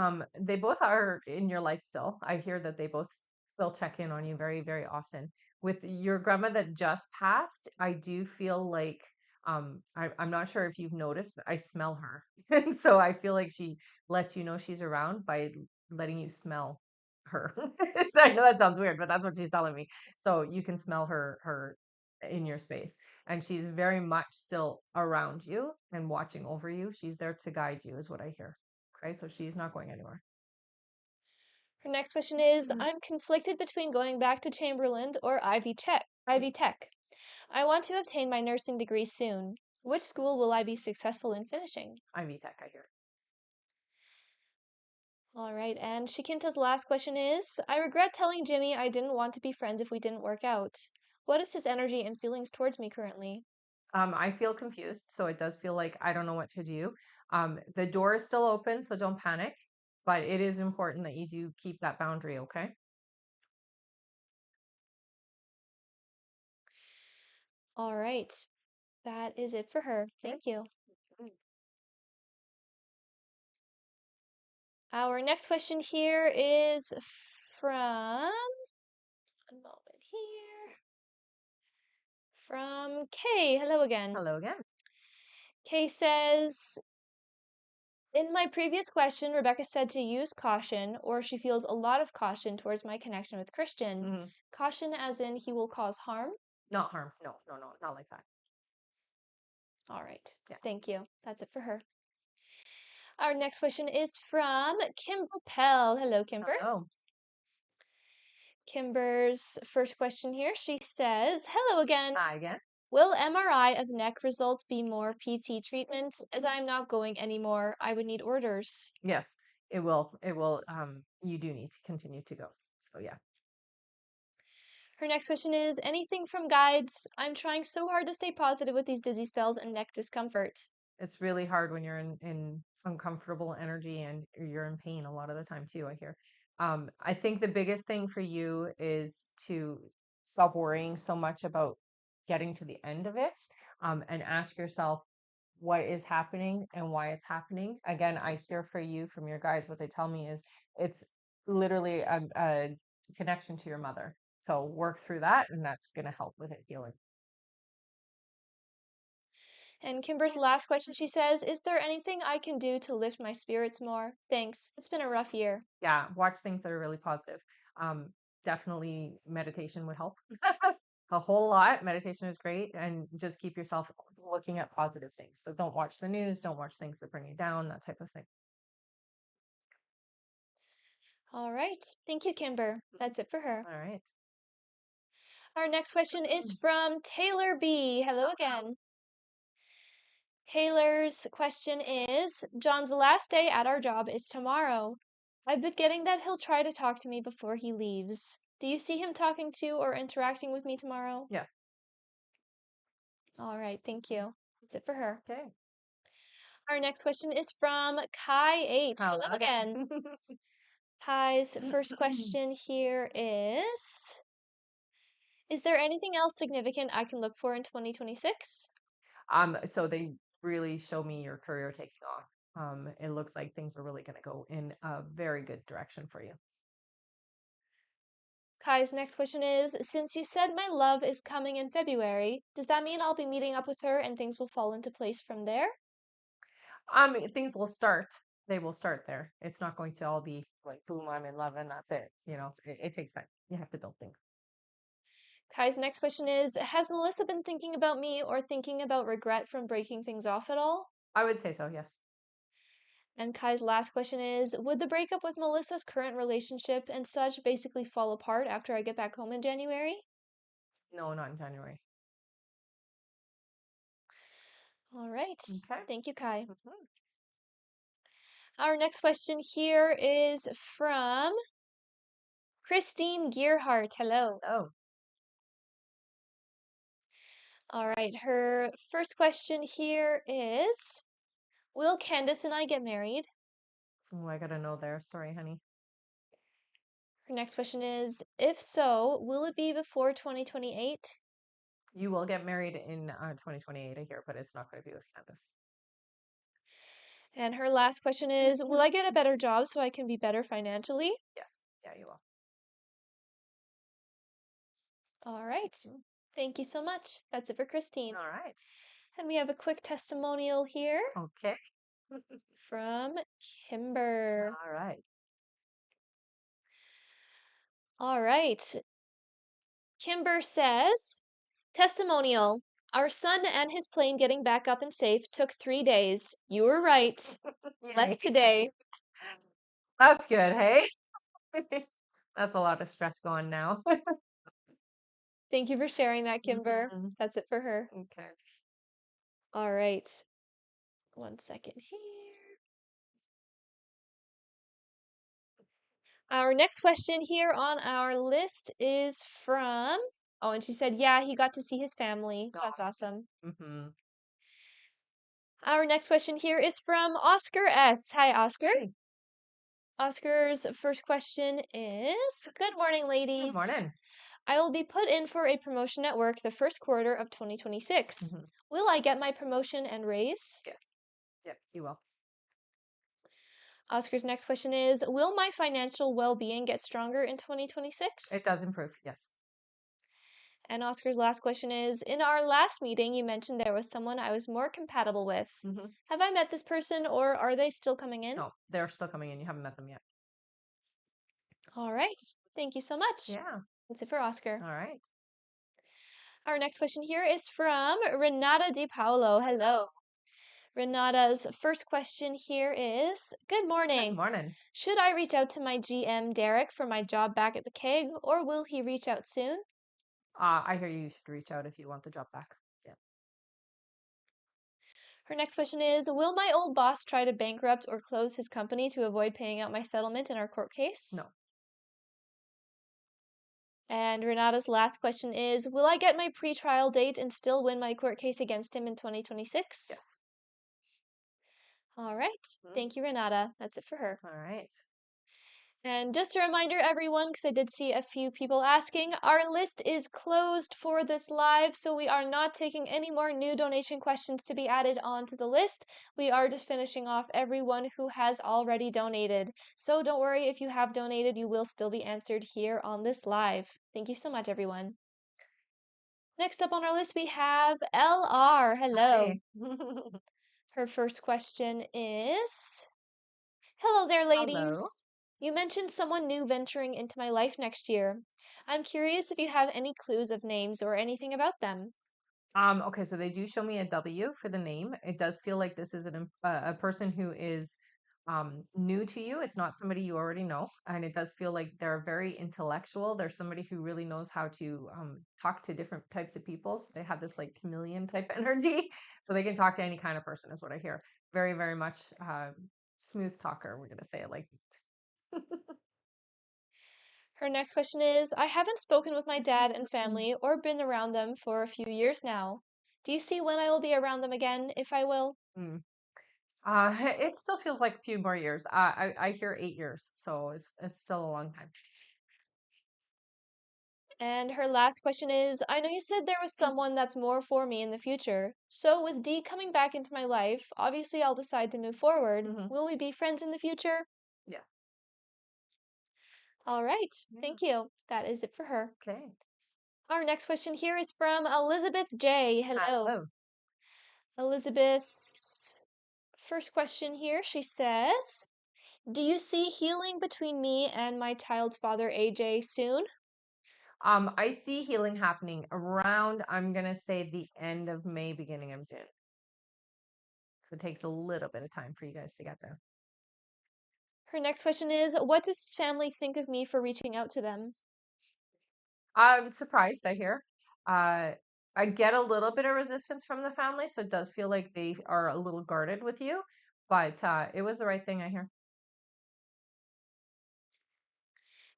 they both are in your life still. I hear that they both still check in on you very, very often. With your grandma that just passed, I do feel like, I'm not sure if you've noticed, but I smell her. And so I feel like she lets you know she's around by letting you smell her. So I know that sounds weird, but that's what she's telling me. So you can smell her in your space. And she's very much still around you and watching over you. She's there to guide you, is what I hear. Okay, so she's not going anywhere. Her next question is, Mhm. I'm conflicted between going back to Chamberlain or Ivy Tech. I want to obtain my nursing degree soon. Which school will I be successful in finishing? IV Tech, I hear. All right, and Shikinta's last question is, I regret telling Jimmy I didn't want to be friends if we didn't work out. What is his energy and feelings towards me currently? I feel confused, so it does feel like I don't know what to do. The door is still open, so don't panic, but it is important that you do keep that boundary, okay? All right, that is it for her. Okay. Thank you. Mm. Our next question here is from, one moment here, from Kay. Hello again. Hello again. Kay says, in my previous question, Rebecca said to use caution, or she feels a lot of caution towards my connection with Christian. Hmm. Caution as in he will cause harm? Not harm. No, no, no, not like that. All right. Yeah. Thank you. That's it for her. Our next question is from Kimber Pell. Hello, Kimber. Hello. Kimber's first question here. She says, hello again. Hi again. Will MRI of neck results be more PT treatment? As I'm not going anymore, I would need orders. Yes, it will. It will. You do need to continue to go. So yeah. Her next question is, anything from guides? I'm trying so hard to stay positive with these dizzy spells and neck discomfort. It's really hard when you're in uncomfortable energy and you're in pain a lot of the time too, I hear. I think the biggest thing for you is to stop worrying so much about getting to the end of it, and ask yourself what is happening and why it's happening. Again, I hear for you from your guys, what they tell me is it's literally a connection to your mother. So work through that, and that's going to help with it healing. And Kimber's last question, she says, is there anything I can do to lift my spirits more? Thanks. It's been a rough year. Yeah, watch things that are really positive. Um, Definitely meditation would help a whole lot. Meditation is great, and just keep yourself looking at positive things. So don't watch the news, don't watch things that bring you down, that type of thing. All right. Thank you, Kimber. That's it for her. All right. Our next question is from Taylor B. Hello again. Taylor's question is, John's last day at our job is tomorrow. I've been getting that he'll try to talk to me before he leaves. Do you see him talking to or interacting with me tomorrow? Yes. All right, thank you. That's it for her. Okay. Our next question is from Kai H. Hello Hello again. again. Kai's first question here is there anything else significant I can look for in 2026? So they really show me your career taking off. It looks like things are really going to go in a very good direction for you. Kai's next question is, since you said my love is coming in February, does that mean I'll be meeting up with her and things will fall into place from there? Things will start. They will start there. It's not going to all be like, boom, I'm in love and that's it. It takes time. You have to build things. Kai's next question is, has Melissa been thinking about me or thinking about regret from breaking things off at all? I would say so, yes. And Kai's last question is, would the breakup with Melissa's current relationship and such basically fall apart after I get back home in January? No, not in January. All right. Okay. Thank you, Kai. Mhm. Our next question here is from Christine Gearhart. Hello. Oh, All right. Her first question here is, Will Candace and I get married? Oh, I gotta know there. Sorry, honey. Her next question is, if so, will it be before 2028? You will get married in 2028, I hear, but it's not going to be with Candace. And her last question is, will I get a better job so I can be better financially? Yes. Yeah, you will. All right. Thank you so much. That's it for Christine. All right. And we have a quick testimonial here Okay. from Kimber. All right. All right. Kimber says, testimonial. Our son and his plane getting back up and safe took 3 days. You were right. Yay. Left today. That's good, hey? That's a lot of stress going now. Thank you for sharing that, Kimber. Mhm. That's it for her. Okay. All right. 1 second here. Our next question here on our list is from, oh, and she said, yeah, he got to see his family. That's awesome. Mm-hmm. Our next question here is from Oscar S. Hi, Oscar. Hey, Oscar's first question is, good morning, good ladies. morning. I will be put in for a promotion at work the first quarter of 2026. Mhm. Will I get my promotion and raise? Yes. Yep, you will. Oscar's next question is, will my financial well-being get stronger in It 2026? does improve. Yes. And Oscar's last question is, in our last meeting, you mentioned there was someone I was more compatible with. Mm-hmm. Have I met this person or are they still coming in? No, they're still coming in. You haven't met them yet. All right. Thank you so much. Yeah. That's it for Oscar. All right. Our next question here is from Renata Di Paolo. Hello. Renata's first question here is, good Good morning. morning. Should I reach out to my GM, Derek, for my job back at the keg, or will he reach out soon? I hear you should reach out if you want the job back. Yeah. Her next question is, will my old boss try to bankrupt or close his company to avoid paying out my settlement in our court case? No. And Renata's last question is, will I get my pretrial date and still win my court case against him in Yes. 2026? All right. Mhm. Thank you, Renata. That's it for her. All right. And just a reminder, everyone, because I did see a few people asking, our list is closed for this live, so we are not taking any more new donation questions to be added onto the list. We are just finishing off everyone who has already donated. So don't worry, if you have donated, you will still be answered here on this live. Thank you so much, everyone. Next up on our list, we have LR. Hello. Hi. Her first question is, hello there, Hello. ladies. You mentioned someone new venturing into my life next year. I'm curious if you have any clues of names or anything about them. Okay, so they do show me a W for the name. It does feel like this is a person who is new to you. It's not somebody you already know, and it does feel like they're very intellectual. They're somebody who really knows how to talk to different types of people. So they have this like chameleon type energy, so they can talk to any kind of person, is what I hear. Very, very much smooth talker. We're gonna say it like. Her next question is, I haven't spoken with my dad and family or been around them for a few years now. Do you see when I will be around them again, if I will? Mm. It still feels like a few more years. I hear 8 years, so it's still a long time. And her last question is, I know you said there was someone that's more for me in the future. So with Dee coming back into my life, obviously I'll decide to move forward. Hmm. Will we be friends in the future? Yeah. All right. Yeah. Thank you. That is it for her. Okay. Our next question here is from Elizabeth J. Hello. Hello. Elizabeth's first question here, she says, do you see healing between me and my child's father, AJ, soon? I see healing happening around, I'm gonna say the end of May, beginning of June. So it takes a little bit of time for you guys to get there. Her next question is, what does his family think of me for reaching out to them? I'm surprised, I hear. Uh, I get a little bit of resistance from the family, so it does feel like they are a little guarded with you, but it was the right thing, I hear.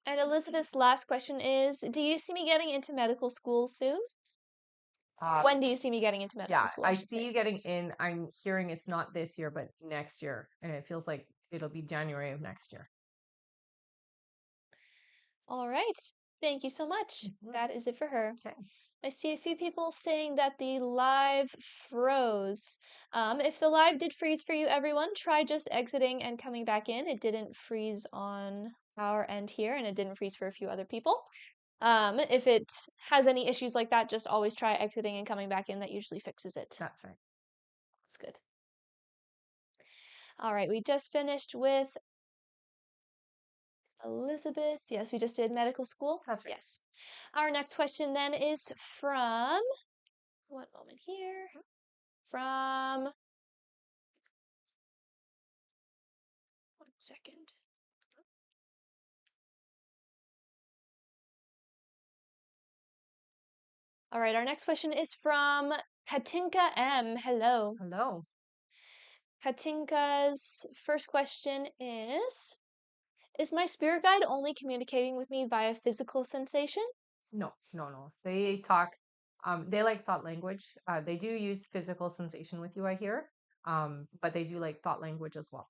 And Elizabeth's last question is, do you see me getting into medical school soon? When do you see me getting into medical Yeah, school, I I should see say. you getting in. I'm hearing it's not this year, but next year. And it feels like it'll be January of next year. All right. Thank you so much. That is it for her. Okay. I see a few people saying that the live froze. If the live did freeze for you, everyone, try just exiting and coming back in. It didn't freeze on our end here, and it didn't freeze for a few other people. If it has any issues like that, just always try exiting and coming back in. That usually fixes it. That's right. That's good. All right, we just finished with Elizabeth. Yes, we just did medical school. That's right. Yes. Our next question then is from, one moment here, from, 1 second. All right, our next question is from Katinka M. Hello. Hello. Katinka's first question is my spirit guide only communicating with me via physical sensation? No, no, no. They talk, they like thought language. They do use physical sensation with you, I hear. But they do like thought language as well.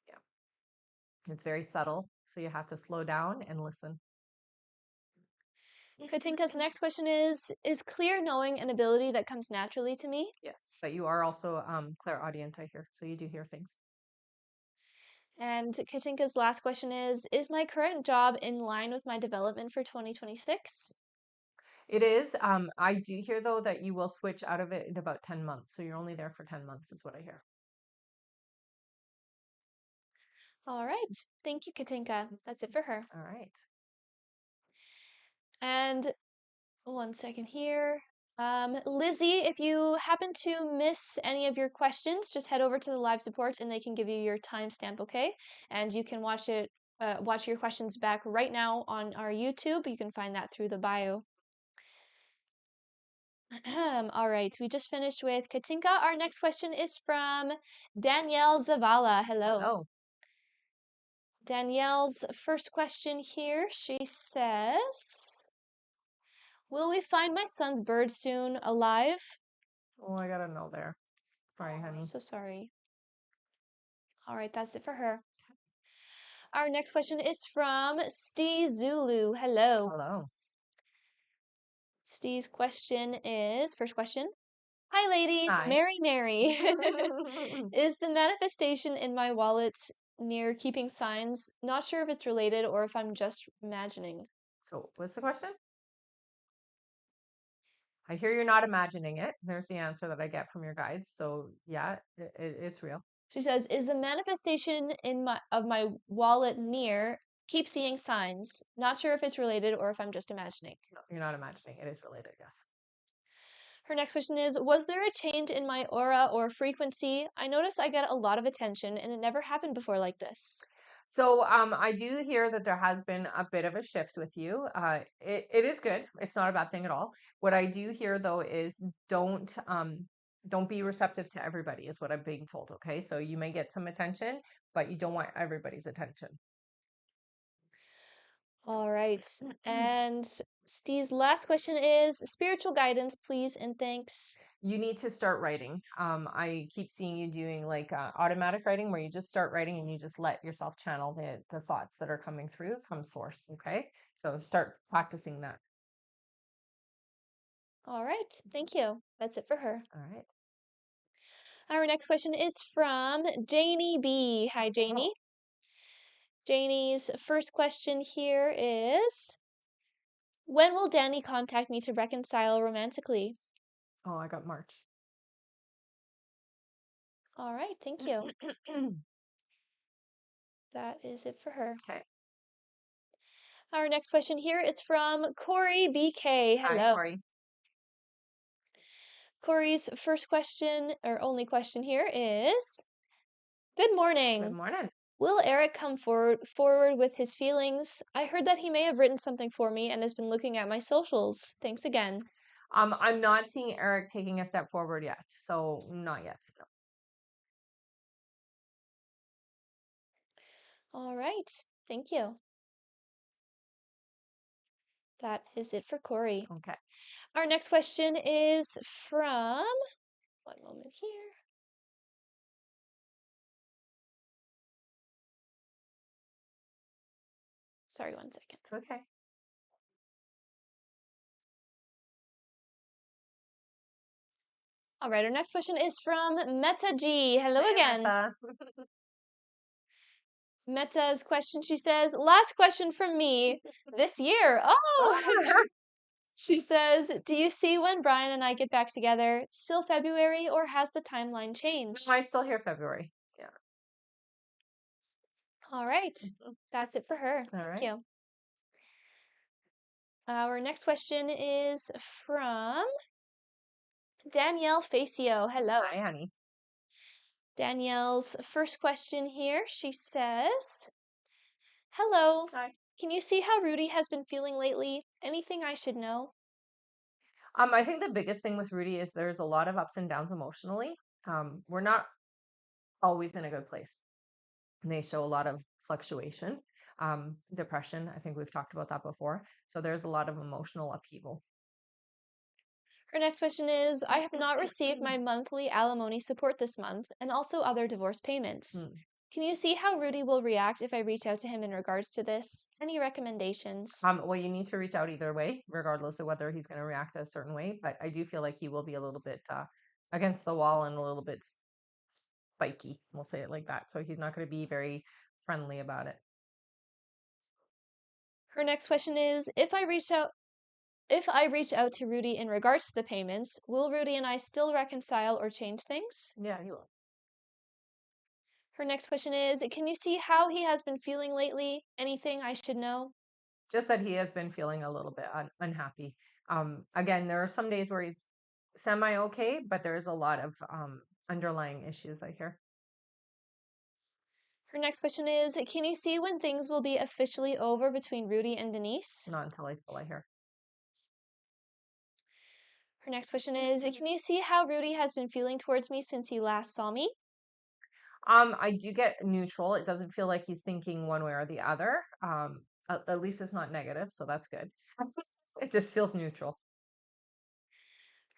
Yeah. It's very subtle, so you have to slow down and listen. Katinka's next question is clear knowing an ability that comes naturally to me? Yes, but you are also clairaudient, I hear. So you do hear things. And Katinka's last question is my current job in line with my development for 2026? It is. I do hear though that you will switch out of it in about 10 months. So you're only there for 10 months, is what I hear. All right. Thank you, Katinka. That's it for her. All right. And 1 second here. Lizzie, if you happen to miss any of your questions, just head over to the live support and they can give you your timestamp, okay? And you can watch your questions back right now on our YouTube. You can find that through the bio. All right, we just finished with Katinka. Our next question is from Danielle Zavala. Hello. Hello. Danielle's first question here, she says, will we find my son's bird soon alive? Oh, I gotta know there. Sorry, Oh, I'm honey. so sorry. All right, that's it for her. Our next question is from Stee Zulu. Hello. Hello. Stee's first question. Hi, ladies. Hi. Mary, Mary. Is the manifestation in my wallet near keeping signs? Not sure if it's related or if I'm just imagining. So, what's the question? I hear you're not imagining it. There's the answer that I get from your guides. So, yeah, it's real. She says, "Is the manifestation of my wallet near? Keep seeing signs. Not sure if it's related or if I'm just imagining." No, you're not imagining. It is related, yes. Her next question is, was there a change in my aura or frequency? I notice I get a lot of attention and it never happened before like this. So I do hear that there has been a bit of a shift with you. It is good. It's not a bad thing at all. What I do hear though is don't be receptive to everybody is what I'm being told. Okay, so you may get some attention, but you don't want everybody's attention. All right. And Steve's last question is spiritual guidance, please, and thanks. You need to start writing. I keep seeing you doing like automatic writing where you just start writing and you just let yourself channel the thoughts that are coming through from source. Okay, so start practicing that. All right. Thank you. That's it for her. All right. Our next question is from Janie B. Hi, Janie. Janie's first question here is, when will Danny contact me to reconcile romantically? Oh, I got March. All right. Thank you. That is it for her. Okay. Our next question here is from Corey BK. Hi, Hello. Corey. Corey's first question, or only question here is, good Good morning. morning. Will Eric come forward with his feelings? I heard that he may have written something for me and has been looking at my socials. Thanks again. I'm not seeing Eric taking a step forward yet, so not yet. No. All right. Thank you. That is it for Corey. Okay. Our next question is from, one moment here. Sorry, 1 second. Okay. All right, our next question is from Meta G. Hello Hey, again. Meta. Meta's question, she says, last question from me this year. Oh! She says, do you see when Brian and I get back together? Still February, or has the timeline No, changed? I still hear February. Yeah. All right, that's it for her. All Thank right. you. Our next question is from Danielle Facio. Hello. Hi, honey. Danielle's first question here, she says, hello. Hi. Can you see how Rudy has been feeling lately? Anything I should know? I think the biggest thing with Rudy is there's a lot of ups and downs emotionally. We're not always in a good place. And they show a lot of fluctuation. Depression, I think we've talked about that before. So there's a lot of emotional upheaval. Her next question is, I have not received my monthly alimony support this month and also other divorce payments. Hmm. Can you see how Rudy will react if I reach out to him in regards to this? Any recommendations? Well, you need to reach out either way, regardless of whether he's going to react a certain way. But I do feel like he will be a little bit against the wall and a little bit spiky. We'll say it like that. So he's not going to be very friendly about it. Her next question is, if I reach out to Rudy in regards to the payments, will Rudy and I still reconcile or change things? Yeah, he will. Her next question is, can you see how he has been feeling lately? Anything I should know? Just that he has been feeling a little bit unhappy. Again, there are some days where he's semi okay, but there is a lot of underlying issues I hear. Her next question is, can you see when things will be officially over between Rudy and Denise? Not until I feel I hear. Her next question is, can you see how Rudy has been feeling towards me since he last saw me? I do get neutral. It doesn't feel like he's thinking one way or the other. At least it's not negative, so that's good. It just feels neutral.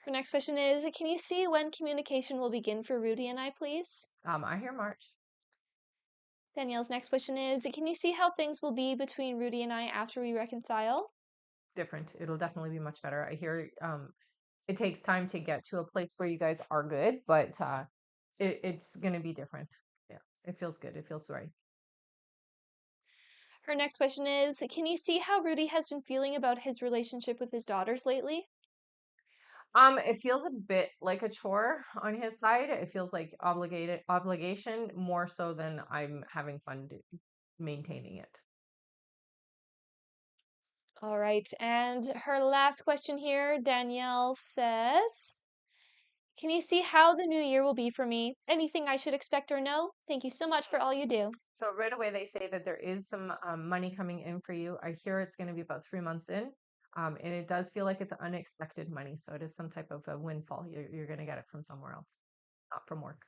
Her next question is, can you see when communication will begin for Rudy and I, please? I hear March. Danielle's next question is, can you see how things will be between Rudy and I after we reconcile? Different. It'll definitely be much better. I hear it takes time to get to a place where you guys are good, but it's gonna be different. Yeah, it feels good. It feels right. Her next question is, can you see how Rudy has been feeling about his relationship with his daughters lately? It feels a bit like a chore on his side. It feels like obligation more so than I'm having fun maintaining it. All right, and her last question here, Danielle says, can you see how the new year will be for me? Anything I should expect or know? Thank you so much for all you do. So right away they say that there is some money coming in for you. I hear it's going to be about 3 months in, and it does feel like it's unexpected money. So it is some type of a windfall. You're going to get it from somewhere else, not from work.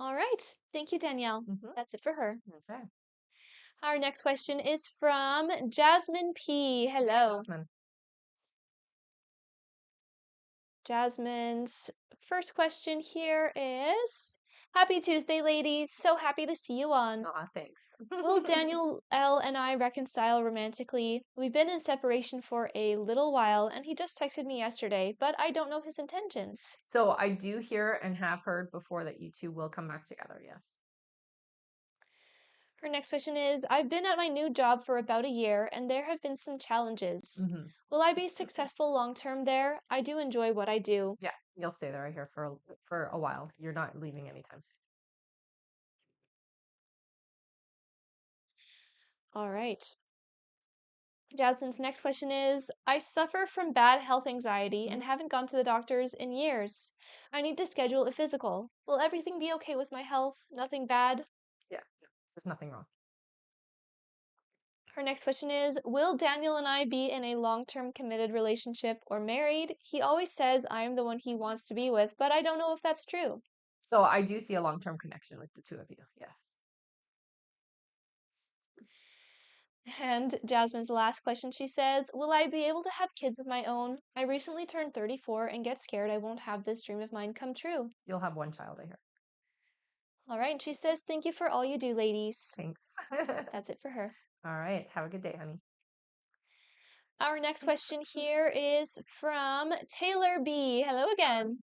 All right, thank you, Danielle. Hmm. That's it for her. Okay. Our next question is from Jasmine P. Hello. Jasmine. Jasmine's first question here is, Happy Tuesday, ladies. So happy to see you on. Aw, thanks. Will Daniel L. and I reconcile romantically? We've been in separation for a little while, and he just texted me yesterday, but I don't know his intentions. So I do hear and have heard before that you two will come back together. Yes. Her next question is, I've been at my new job for about a year, and there have been some challenges. Hmm. Will I be successful long term there? I do enjoy what I do. Yeah, you'll stay there. I hear for a while. You're not leaving anytime soon. All right. Jasmine's next question is, I suffer from bad health anxiety and Mhm. haven't gone to the doctors in years. I need to schedule a physical. Will everything be okay with my health? Nothing bad? Yeah, there's nothing wrong. Her next question is, will Daniel and I be in a long-term committed relationship or married? He always says I am the one he wants to be with, but I don't know if that's true. So I do see a long-term connection with the two of you. Yes. And Jasmine's last question, she says, will I be able to have kids of my own? I recently turned 34 and get scared I won't have this dream of mine come true. You'll have one child, I hear. All right, and she says, thank you for all you do, ladies. Thanks. That's it for her. All right. Have a good day, honey. Our next question here is from Taylor B. Hello again.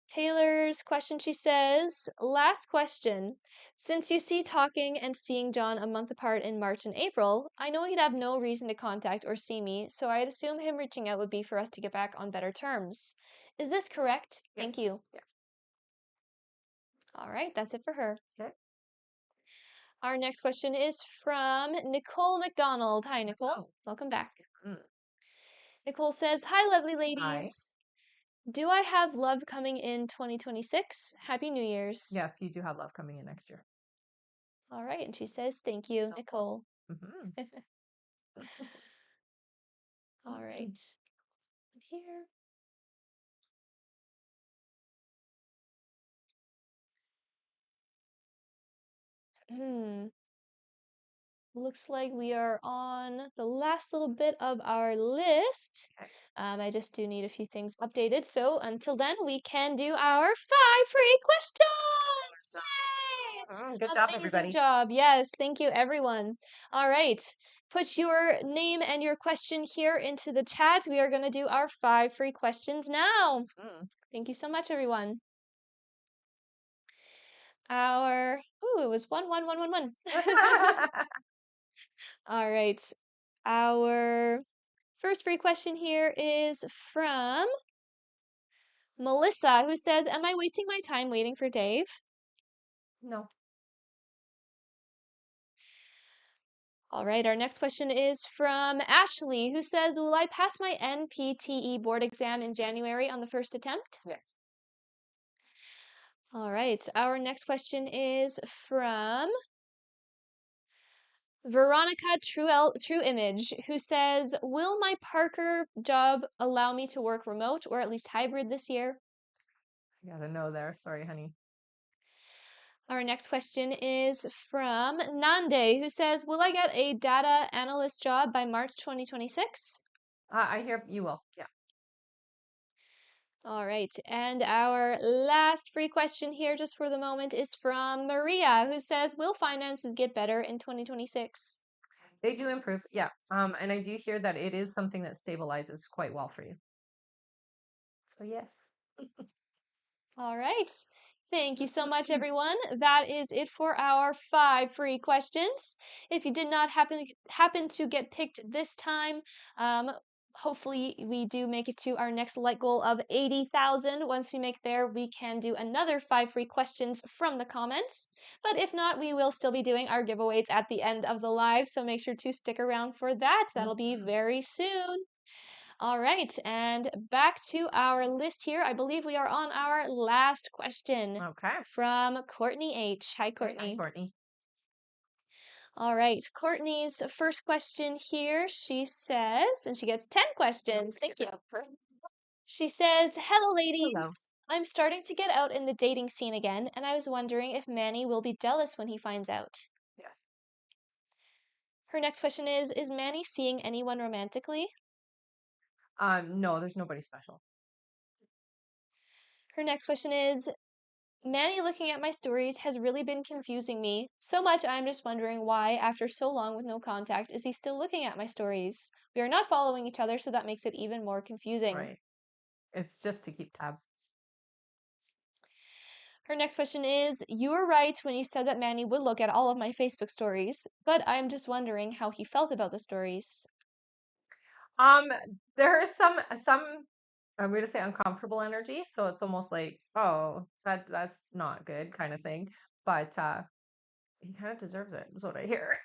Taylor's question, she says, last question. Since you see talking and seeing John a month apart in March and April, I know he'd have no reason to contact or see me, so I'd assume him reaching out would be for us to get back on better terms. Is this correct? Yes. Thank you. Yeah. All right, that's it for her. Okay. Our next question is from Nicole McDonald. Hi, Nicole. Oh. Welcome back. Mm. Nicole says, hi, lovely Hi. ladies. Do I have love coming in 2026? Happy New Year's. Yes, you do have love coming in next year. All right, and she says, thank you, Nicole. Mm-hmm. All right. Here. Hmm. Looks like we are on the last little bit of our list. Okay. I just do need a few things updated. So until then, we can do our 5 free questions. Yay! Good job, Amazing everybody. job. Yes, thank you, everyone. All right. Put your name and your question here into the chat. We are going to do our 5 free questions now. Thank you so much, everyone. It was 11111. All right. Our first free question here is from Melissa, who says, am I wasting my time waiting for Dave? No. All right, our next question is from Ashley, who says, will I pass my NPTE board exam in January on the first attempt? Yes. All right, our next question is from Veronica True Image, who says, will my Parker job allow me to work remote or at least hybrid this year? I got a no there. Sorry, honey. Our next question is from Nande, who says, will I get a data analyst job by March 2026? I hear you will. Yeah. All right, and our last free question here, just for the moment, is from Maria, who says, will finances get better in 2026? They do improve. Yeah. And I do hear that it is something that stabilizes quite well for you. So yes. All right. Thank you so much, everyone. That is it for our 5 free questions. If you did not happen to get picked this time, hopefully we do make it to our next light goal of 80,000. Once we make there, we can do another 5 free questions from the comments. But if not, we will still be doing our giveaways at the end of the live, so make sure to stick around for that. That'll be very soon. All right, and back to our list here. I believe we are on our last question. Okay. From Courtney H. Hi, Courtney. Hi, Courtney. All right, Courtney's first question here, she says, and she gets 10 questions. Thank you. She says, hello, ladies. Hello. I'm starting to get out in the dating scene again, and I was wondering if Manny will be jealous when he finds out. Yes. Her next question is Manny seeing anyone romantically? No, there's nobody special. Her next question is Manny looking at my stories has really been confusing me. So much I'm just wondering why, after so long with no contact, is he still looking at my stories? We are not following each other, so that makes it even more confusing. Right. It's just to keep tabs. Her next question is you were right when you said that Manny would look at all of my Facebook stories, but I'm just wondering how he felt about the stories. Um, there are some I'm going to say uncomfortable energy, so it's almost like, oh, that's not good kind of thing. But he kind of deserves it, is what I hear.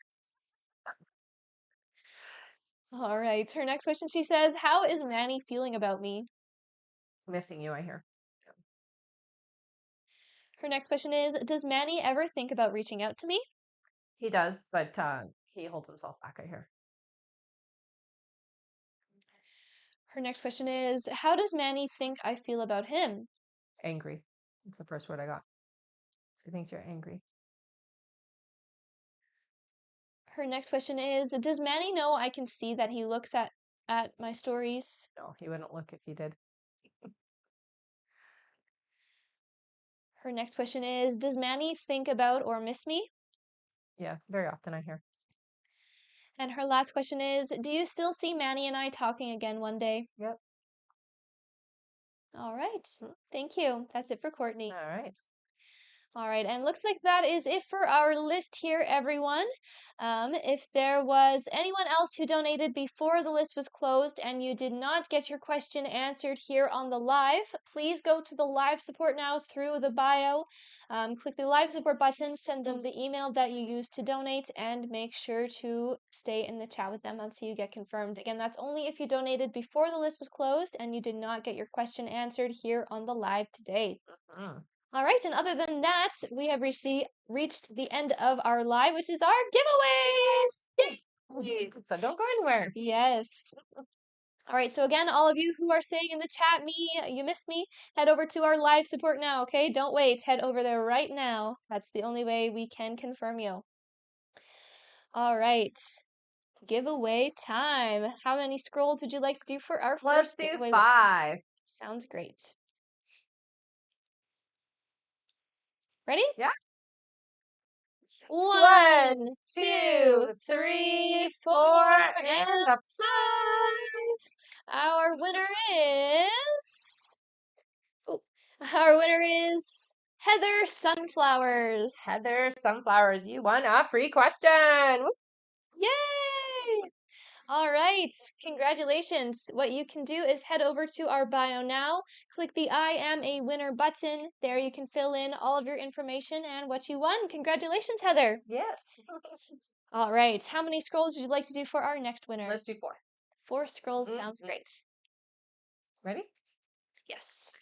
All right. Her next question, she says, how is Manny feeling about me? Missing you, I hear. Her next question is, does Manny ever think about reaching out to me? He does, but he holds himself back, I hear. Her next question is, how does Manny think I feel about him? Angry. That's the first word I got. He thinks you're angry. Her next question is, does Manny know I can see that he looks at my stories? No, he wouldn't look if he did. Her next question is, does Manny think about or miss me? Yeah, very often I hear. And her last question is, do you still see Manny and I talking again one day? Yep. All right. Thank you. That's it for Courtney. All right. All right, and looks like that is it for our list here, everyone. If there was anyone else who donated before the list was closed and you did not get your question answered here on the live, please go to the live support now through the bio. Click the live support button, send them the email that you used to donate, and make sure to stay in the chat with them until you get confirmed. Again, that's only if you donated before the list was closed and you did not get your question answered here on the live today. All right, and other than that, we have reached the end of our live, which is our giveaways. Yay! So don't go anywhere. Yes. All right, so again, all of you who are saying in the chat, you missed me, head over to our live support now, okay? Don't wait, head over there right now. That's the only way we can confirm you. All right, giveaway time. How many scrolls would you like to do for our Let's first do giveaway? 5. Sounds great. Ready? Yeah. 1, 2, 3, 4, and a 5. Our winner is. Oh, our winner is Heather Sunflowers. Heather Sunflowers, you won a free question. Woo. Yay! All right, congratulations. What you can do is head over to our bio now, click the I am a winner button. There you can fill in all of your information and what you won. Congratulations, Heather. Yes. All right, how many scrolls would you like to do for our next winner? Let's do 4. 4 scrolls sounds great. Ready? Yes.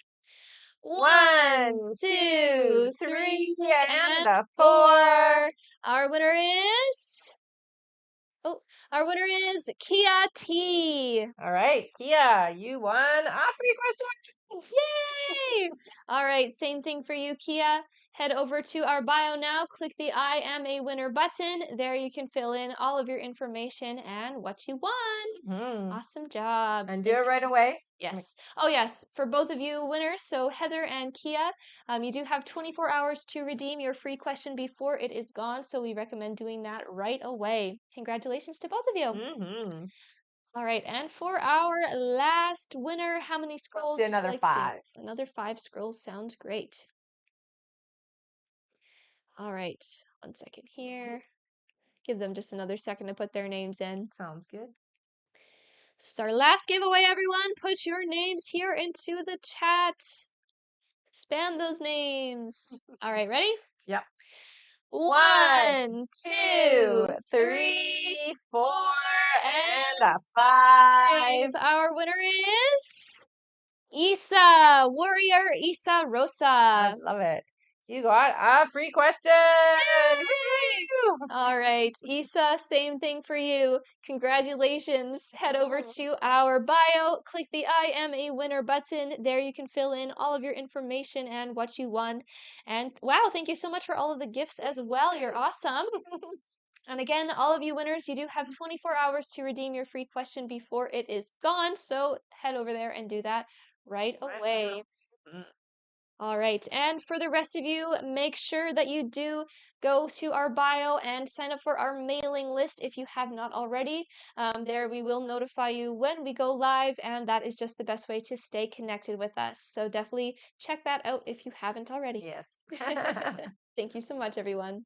1, 2, 3, 3, and and a 4. 4. Our winner is. Oh, our winner is Kia T. All right, Kia, you won a free question. Yay! All right, same thing for you, Kia. Head over to our bio now, click the I am a winner button. There you can fill in all of your information and what you won. Awesome jobs. And do it right away. Yes. Oh, yes. For both of you winners, so Heather and Kia, you do have 24 hours to redeem your free question before it is gone. So we recommend doing that right away. Congratulations to both of you. All right. And for our last winner, how many scrolls do would you another like 5. to do? Another 5 scrolls sounds great. All right. 1 second here. Give them just another second to put their names in. Sounds good. This is our last giveaway, everyone. Put your names here into the chat. Spam those names. All right, ready? Yep. 1, 2, 3, 4, and a 5. Our winner is Isa, Warrior Isa Rosa. I love it. You got a free question. All right, Isa, same thing for you. Congratulations. Head over to our bio, click the I am a winner button. There you can fill in all of your information and what you won. And wow, thank you so much for all of the gifts as well. You're awesome. And again, all of you winners, you do have 24 hours to redeem your free question before it is gone. So head over there and do that right away. All right, and for the rest of you, make sure that you do go to our bio and sign up for our mailing list if you have not already. There we will notify you when we go live, and that is just the best way to stay connected with us. So definitely check that out if you haven't already. Yes. Thank you so much, everyone.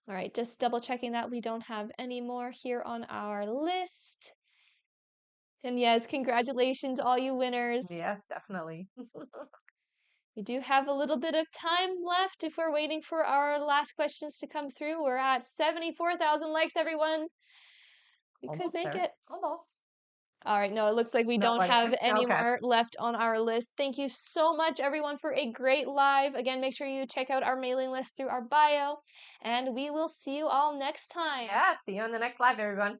All right, just double checking that we don't have any more here on our list. And yes, congratulations, all you winners. Yes, definitely. We do have a little bit of time left if we're waiting for our last questions to come through. We're at 74,000 likes, everyone. We could make it. Almost. All right, no, it looks like we don't have any more left on our list. Thank you so much, everyone, for a great live. Again, make sure you check out our mailing list through our bio, and we will see you all next time. Yeah, see you on the next live, everyone.